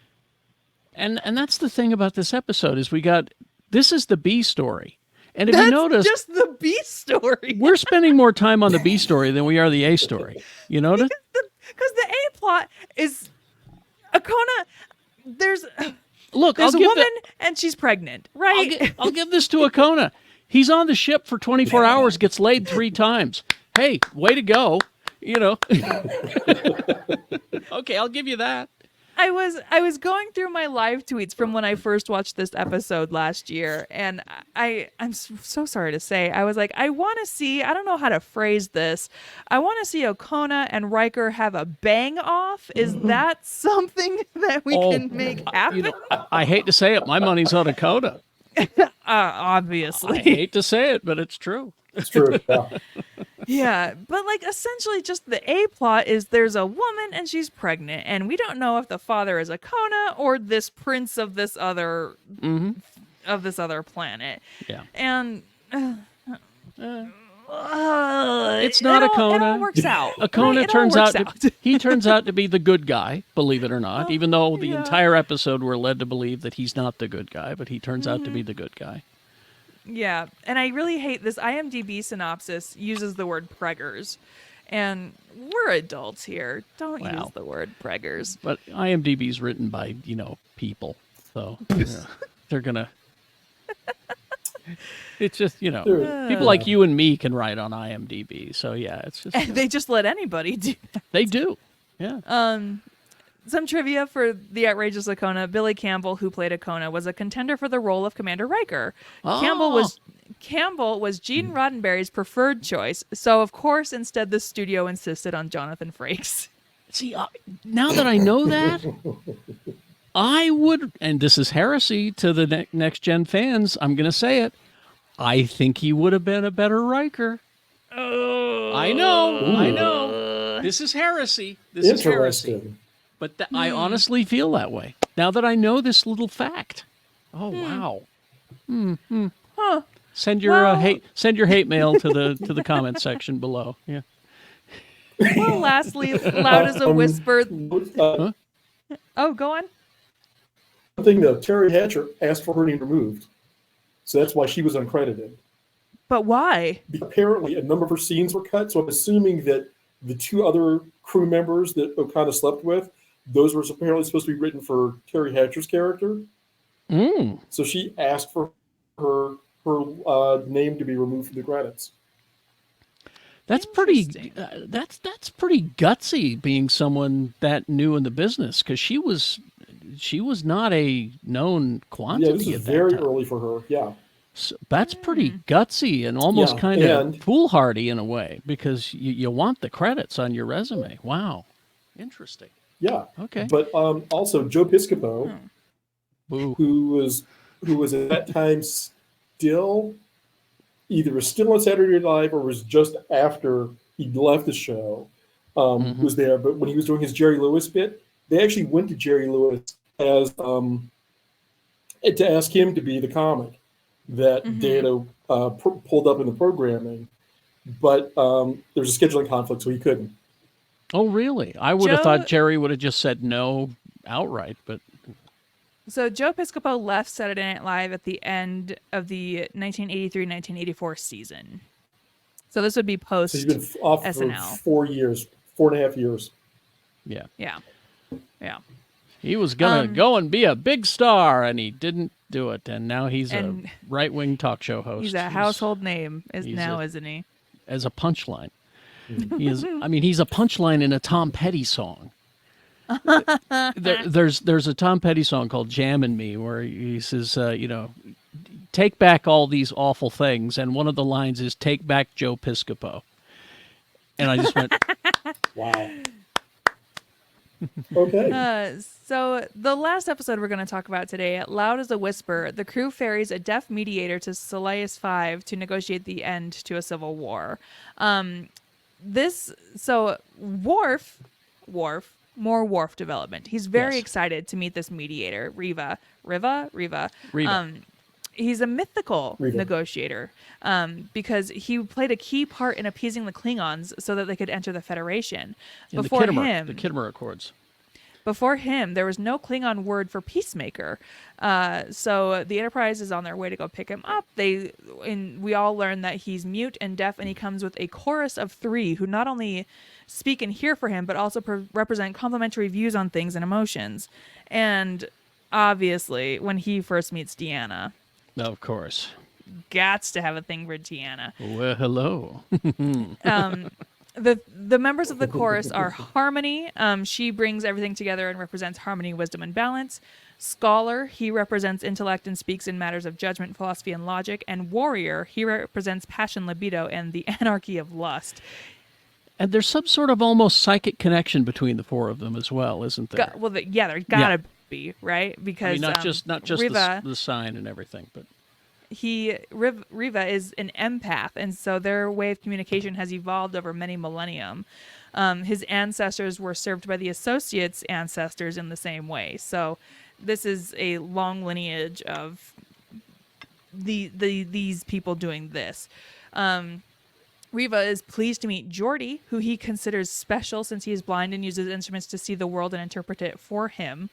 Speaker 2: And that's the thing about this episode is this is the B story. And if
Speaker 1: That's
Speaker 2: you notice,
Speaker 1: just the B story.
Speaker 2: we're spending more time on the B story than we are the A story. You notice?
Speaker 1: Because the A plot is Okona. There's a woman and she's pregnant, right?
Speaker 2: I'll give this to Okona. He's on the ship for 24 hours, gets laid 3 times. Hey, way to go. You know. Okay, I'll give you that.
Speaker 1: I was going through my live tweets from when I first watched this episode last year, and I'm so sorry to say, I was like, I want to see, I don't know how to phrase this, I want to see Okona and Riker have a bang off. Is that something that we can make happen?
Speaker 2: You know, I hate to say it, my money's on Okona.
Speaker 1: Obviously.
Speaker 2: I hate to say it, but it's true.
Speaker 3: It's true. Yeah.
Speaker 1: Yeah, but like essentially just the A plot is there's a woman and she's pregnant, and we don't know if the father is Okona or this prince of this other planet.
Speaker 2: Yeah.
Speaker 1: And
Speaker 2: It's not Okona.
Speaker 1: It all works out.
Speaker 2: Okona
Speaker 1: right?
Speaker 2: turns out he turns out to be the good guy, believe it or not, even though the entire episode we're led to believe that he's not the good guy, but he turns out to be the good guy.
Speaker 1: Yeah, and I really hate this IMDb synopsis uses the word preggers. And we're adults here. Don't use the word preggers.
Speaker 2: But IMDb's written by, people. So they're going to... It's just, people like you and me can write on IMDb. So, yeah, it's just...
Speaker 1: They just let anybody do that.
Speaker 2: They do, yeah.
Speaker 1: Some trivia for the Outrageous Okona. Billy Campbell, who played Okona, was a contender for the role of Commander Riker.
Speaker 2: Oh.
Speaker 1: Campbell was Gene Roddenberry's preferred choice, so of course instead the studio insisted on Jonathan Frakes.
Speaker 2: See, now that I know that, I would, and this is heresy to the next gen fans, I'm going to say it, I think he would have been a better Riker.
Speaker 1: Oh,
Speaker 2: I know. This is heresy. This is heresy. But I honestly feel that way now that I know this little fact. Oh wow!
Speaker 1: Huh.
Speaker 2: Send your hate mail to the comment section below. Yeah.
Speaker 1: Well, lastly, loud as a whisper.
Speaker 3: One
Speaker 1: Oh, go on.
Speaker 3: thing though, Terry Hatcher asked for her name removed, so that's why she was uncredited.
Speaker 1: But why?
Speaker 3: Apparently, a number of her scenes were cut, so I'm assuming that the two other crew members that Okona slept with, those were apparently supposed to be written for Terry Hatcher's character. So she asked for her name to be removed from the credits.
Speaker 2: That's pretty. That's pretty gutsy, being someone that new in the business, because she was not a known quantity.
Speaker 3: Yeah, this is
Speaker 2: at that
Speaker 3: very
Speaker 2: time.
Speaker 3: early for her. Yeah.
Speaker 2: So that's pretty gutsy and almost kind of foolhardy in a way, because you want the credits on your resume. Wow, interesting.
Speaker 3: Yeah.
Speaker 2: Okay.
Speaker 3: But also Joe Piscopo, who was at that time still still on Saturday Night Live or was just after he left the show, was there. But when he was doing his Jerry Lewis bit, they actually went to Jerry Lewis as to ask him to be the comic that Data pulled up in the programming. But there was a scheduling conflict, so he couldn't.
Speaker 2: Oh, really? I would have thought Jerry would have just said no outright, but...
Speaker 1: So Joe Piscopo left Saturday Night Live at the end of the 1983-1984 season. So this would be post
Speaker 3: So he's been off
Speaker 1: SNL.
Speaker 3: for 4.5 years.
Speaker 2: Yeah.
Speaker 1: Yeah.
Speaker 2: He was going to go and be a big star, and he didn't do it. And now he's a right-wing talk show host.
Speaker 1: He's a household name isn't he?
Speaker 2: As a punchline. He's a punchline in a Tom Petty song. There's a Tom Petty song called Jammin' Me where he says, take back all these awful things. And one of the lines is, take back Joe Piscopo. And I just went,
Speaker 3: wow. Okay.
Speaker 1: So the last episode we're going to talk about today, Loud as a Whisper, the crew ferries a deaf mediator to Silence 5 to negotiate the end to a civil war. More Worf development. He's very excited to meet this mediator, Riva. He's a mythical negotiator because he played a key part in appeasing the Klingons so that they could enter the Federation.
Speaker 2: the Khitomer Accords.
Speaker 1: Before him, there was no Klingon word for peacemaker. So the Enterprise is on their way to go pick him up. We all learn that he's mute and deaf, and he comes with a chorus of 3 who not only speak and hear for him, but also represent complementary views on things and emotions. And obviously, when he first meets Deanna,
Speaker 2: Of course.
Speaker 1: Gats to have a thing for Deanna.
Speaker 2: Well, hello.
Speaker 1: the members of the chorus are Harmony. She brings everything together and represents harmony, wisdom, and balance. Scholar, he represents intellect and speaks in matters of judgment, philosophy, and logic. And Warrior, he represents passion, libido, and the anarchy of lust.
Speaker 2: And there's some sort of almost psychic connection between the four of them as well, isn't there?
Speaker 1: There gotta be, right? Because
Speaker 2: not just
Speaker 1: Riva,
Speaker 2: the sign and everything, but
Speaker 1: Riva is an empath, and so their way of communication has evolved over many millennium. His ancestors were served by the Associates' ancestors in the same way. So this is a long lineage of these people doing this. Riva is pleased to meet Geordi, who he considers special since he is blind and uses instruments to see the world and interpret it for him.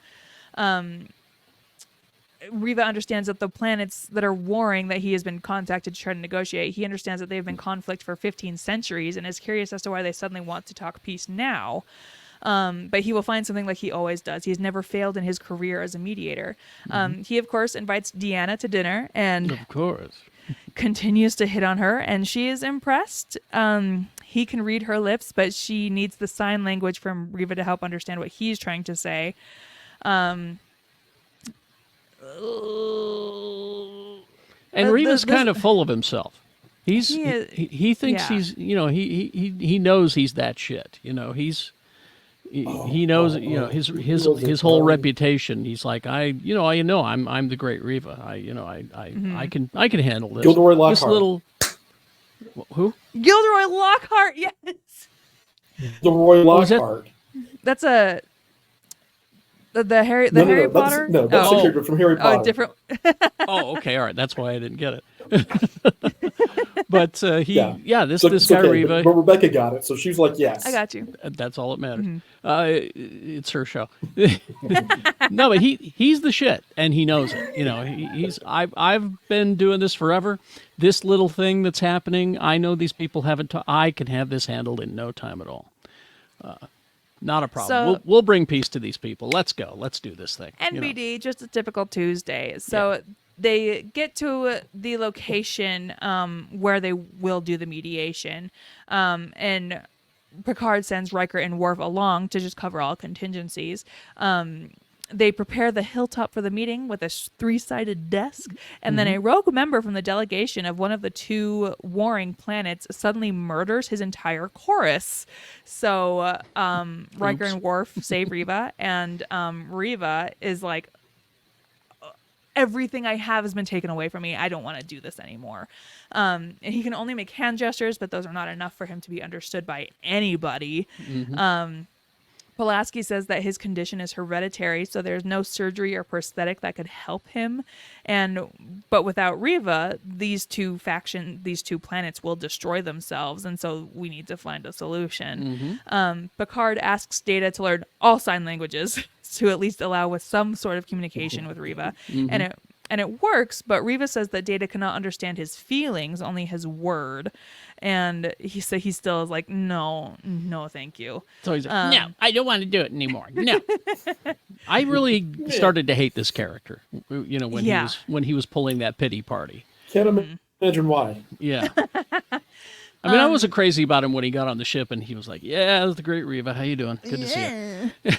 Speaker 1: Riva understands that the planets that are warring that he has been contacted to try to negotiate, he understands that they've been in conflict for 15 centuries and is curious as to why they suddenly want to talk peace now. But he will find something like he always does. He has never failed in his career as a mediator. He, of course, invites Deanna to dinner and
Speaker 2: of course
Speaker 1: continues to hit on her, and she is impressed. He can read her lips, but she needs the sign language from Riva to help understand what he's trying to say. And
Speaker 2: Riva's kind of full of himself. He thinks he's, he knows he's that shit. He knows, his whole reputation. He's like, I'm the great Riva. I can handle this.
Speaker 3: Gilderoy Lockhart.
Speaker 2: This little, who?
Speaker 1: Gilderoy Lockhart, yes.
Speaker 3: Gilderoy Lockhart.
Speaker 1: That's the Harry Potter.
Speaker 3: That's a character from Harry Potter.
Speaker 1: Different.
Speaker 2: Okay, all right. That's why I didn't get it. But this guy
Speaker 3: okay,
Speaker 2: Riva.
Speaker 3: But Rebecca got it, so she was like, "Yes,
Speaker 1: I got you."
Speaker 2: That's all that matters. It's her show. No, but he's the shit, and he knows it. I've been doing this forever. This little thing that's happening, I know these people haven't. I can have this handled in no time at all. Not a problem.
Speaker 1: So,
Speaker 2: we'll bring peace to these people. Let's go. Let's do this thing.
Speaker 1: NBD, just a typical Tuesday. So they get to the location where they will do the mediation, and Picard sends Riker and Worf along to just cover all contingencies. They prepare the hilltop for the meeting with a 3-sided desk, and then a rogue member from the delegation of one of the two warring planets suddenly murders his entire chorus. So Riker and Worf save Riva, and Riva is like, everything I have has been taken away from me. I don't want to do this anymore. And he can only make hand gestures, but those are not enough for him to be understood by anybody. Pulaski says that his condition is hereditary, so there's no surgery or prosthetic that could help him. But without Riva, these two planets will destroy themselves, and so we need to find a solution. Picard asks Data to learn all sign languages to at least allow with some sort of communication with Riva, and it works. But Riva says that Data cannot understand his feelings, only his word. And he still is like, no, thank you.
Speaker 2: So he's like, no, I don't want to do it anymore. No. I really started to hate this character, when he was pulling that pity party.
Speaker 3: Can't imagine why.
Speaker 2: Yeah. I mean, I wasn't crazy about him when he got on the ship and he was like, yeah, that's the great Riva. How you doing? Good to see you.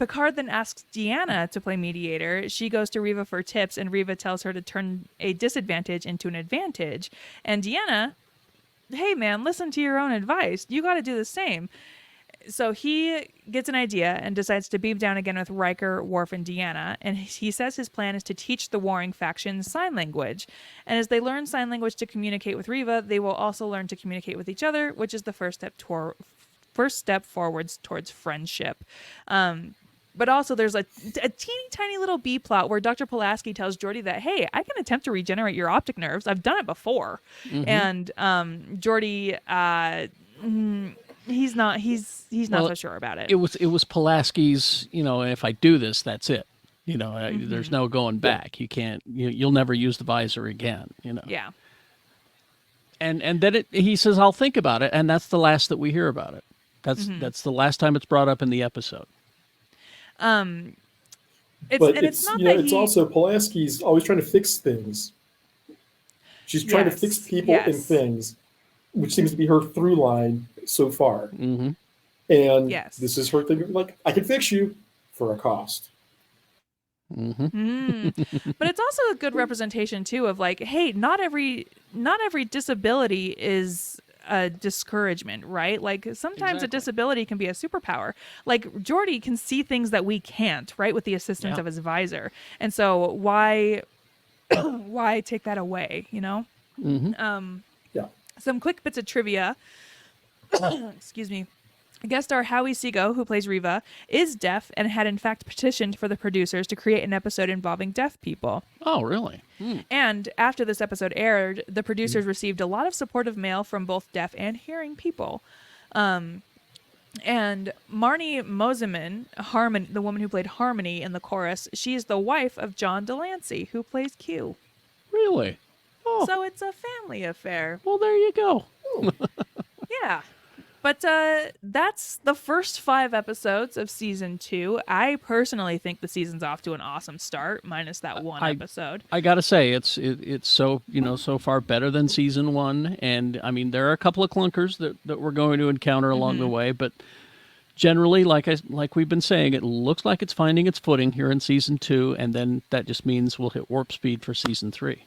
Speaker 1: Picard then asks Deanna to play mediator. She goes to Riva for tips, and Riva tells her to turn a disadvantage into an advantage. And Deanna, hey man, listen to your own advice. You got to do the same. So he gets an idea and decides to beam down again with Riker, Worf, and Deanna. And he says his plan is to teach the warring factions sign language. And as they learn sign language to communicate with Riva, they will also learn to communicate with each other, which is the first step forwards towards friendship. But also there's a teeny tiny little B plot where Dr. Pulaski tells Geordi that, hey, I can attempt to regenerate your optic nerves. I've done it before. And Geordi, he's not so sure about it.
Speaker 2: It was Pulaski's, if I do this, that's it. There's no going back. You can't, you'll never use the visor again,
Speaker 1: Yeah.
Speaker 2: And then he says, I'll think about it. And that's the last that we hear about it. That's the last time it's brought up in the episode.
Speaker 3: It's also Pulaski's always trying to fix things. She's trying to fix people and things. which seems to be her through line so far.
Speaker 2: Mm-hmm.
Speaker 3: And
Speaker 1: Yes.
Speaker 3: this is her thing of like, I can fix you for a cost.
Speaker 2: Mm-hmm.
Speaker 1: But it's also a good representation too of like, hey, not every disability is a discouragement, right? Like sometimes a
Speaker 2: Exactly.
Speaker 1: disability can be a superpower. Like Geordi can see things that we can't, right, with the assistance
Speaker 2: Yeah.
Speaker 1: of his visor. And so why why take that away, you know?
Speaker 2: Mm-hmm.
Speaker 3: Yeah.
Speaker 1: Some quick bits of trivia. Excuse me. Guest star Howie Seago, who plays Riva, is deaf and had in fact petitioned for the producers to create an episode involving deaf people.
Speaker 2: Oh, really?
Speaker 1: And after this episode aired, the producers received a lot of supportive mail from both deaf and hearing people. And Marnie Moseman, Harmony, the woman who played Harmony in the chorus, she is the wife of John Delancey, who plays Q.
Speaker 2: Really? Oh,
Speaker 1: So it's a family affair.
Speaker 2: well, there you go.
Speaker 1: Yeah. But that's the first 5 episodes of season 2. I personally think the season's off to an awesome start, minus that one episode.
Speaker 2: I gotta say, it's so so far better than season 1, and I mean there are a couple of clunkers that we're going to encounter along the way, but generally, like we've been saying, it looks like it's finding its footing here in season 2, and then that just means we'll hit warp speed for season 3.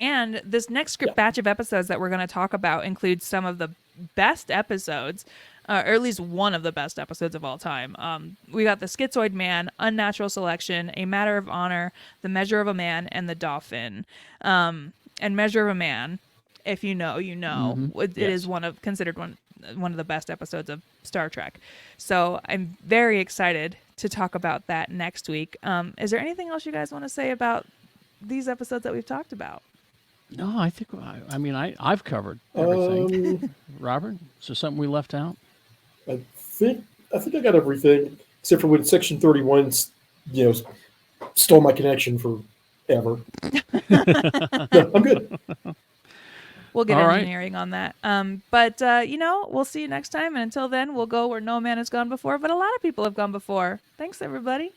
Speaker 1: And this next batch of episodes that we're going to talk about includes some of the best episodes, or at least one of the best episodes of all time. We got The Schizoid Man, Unnatural Selection, A Matter of Honor, The Measure of a Man, and The Dolphin. And Measure of a Man, if you know, you know. It is considered one of the best episodes of Star Trek. So I'm very excited to talk about that next week. Is there anything else you guys want to say about these episodes that we've talked about?
Speaker 2: No, I think I've covered everything. Robert, is there something we left out?
Speaker 3: I think I got everything except for when Section 31, stole my connection forever. No, I'm good.
Speaker 1: We'll get
Speaker 2: All right.
Speaker 1: engineering on that. But we'll see you next time. And until then, we'll go where no man has gone before, but a lot of people have gone before. Thanks, everybody.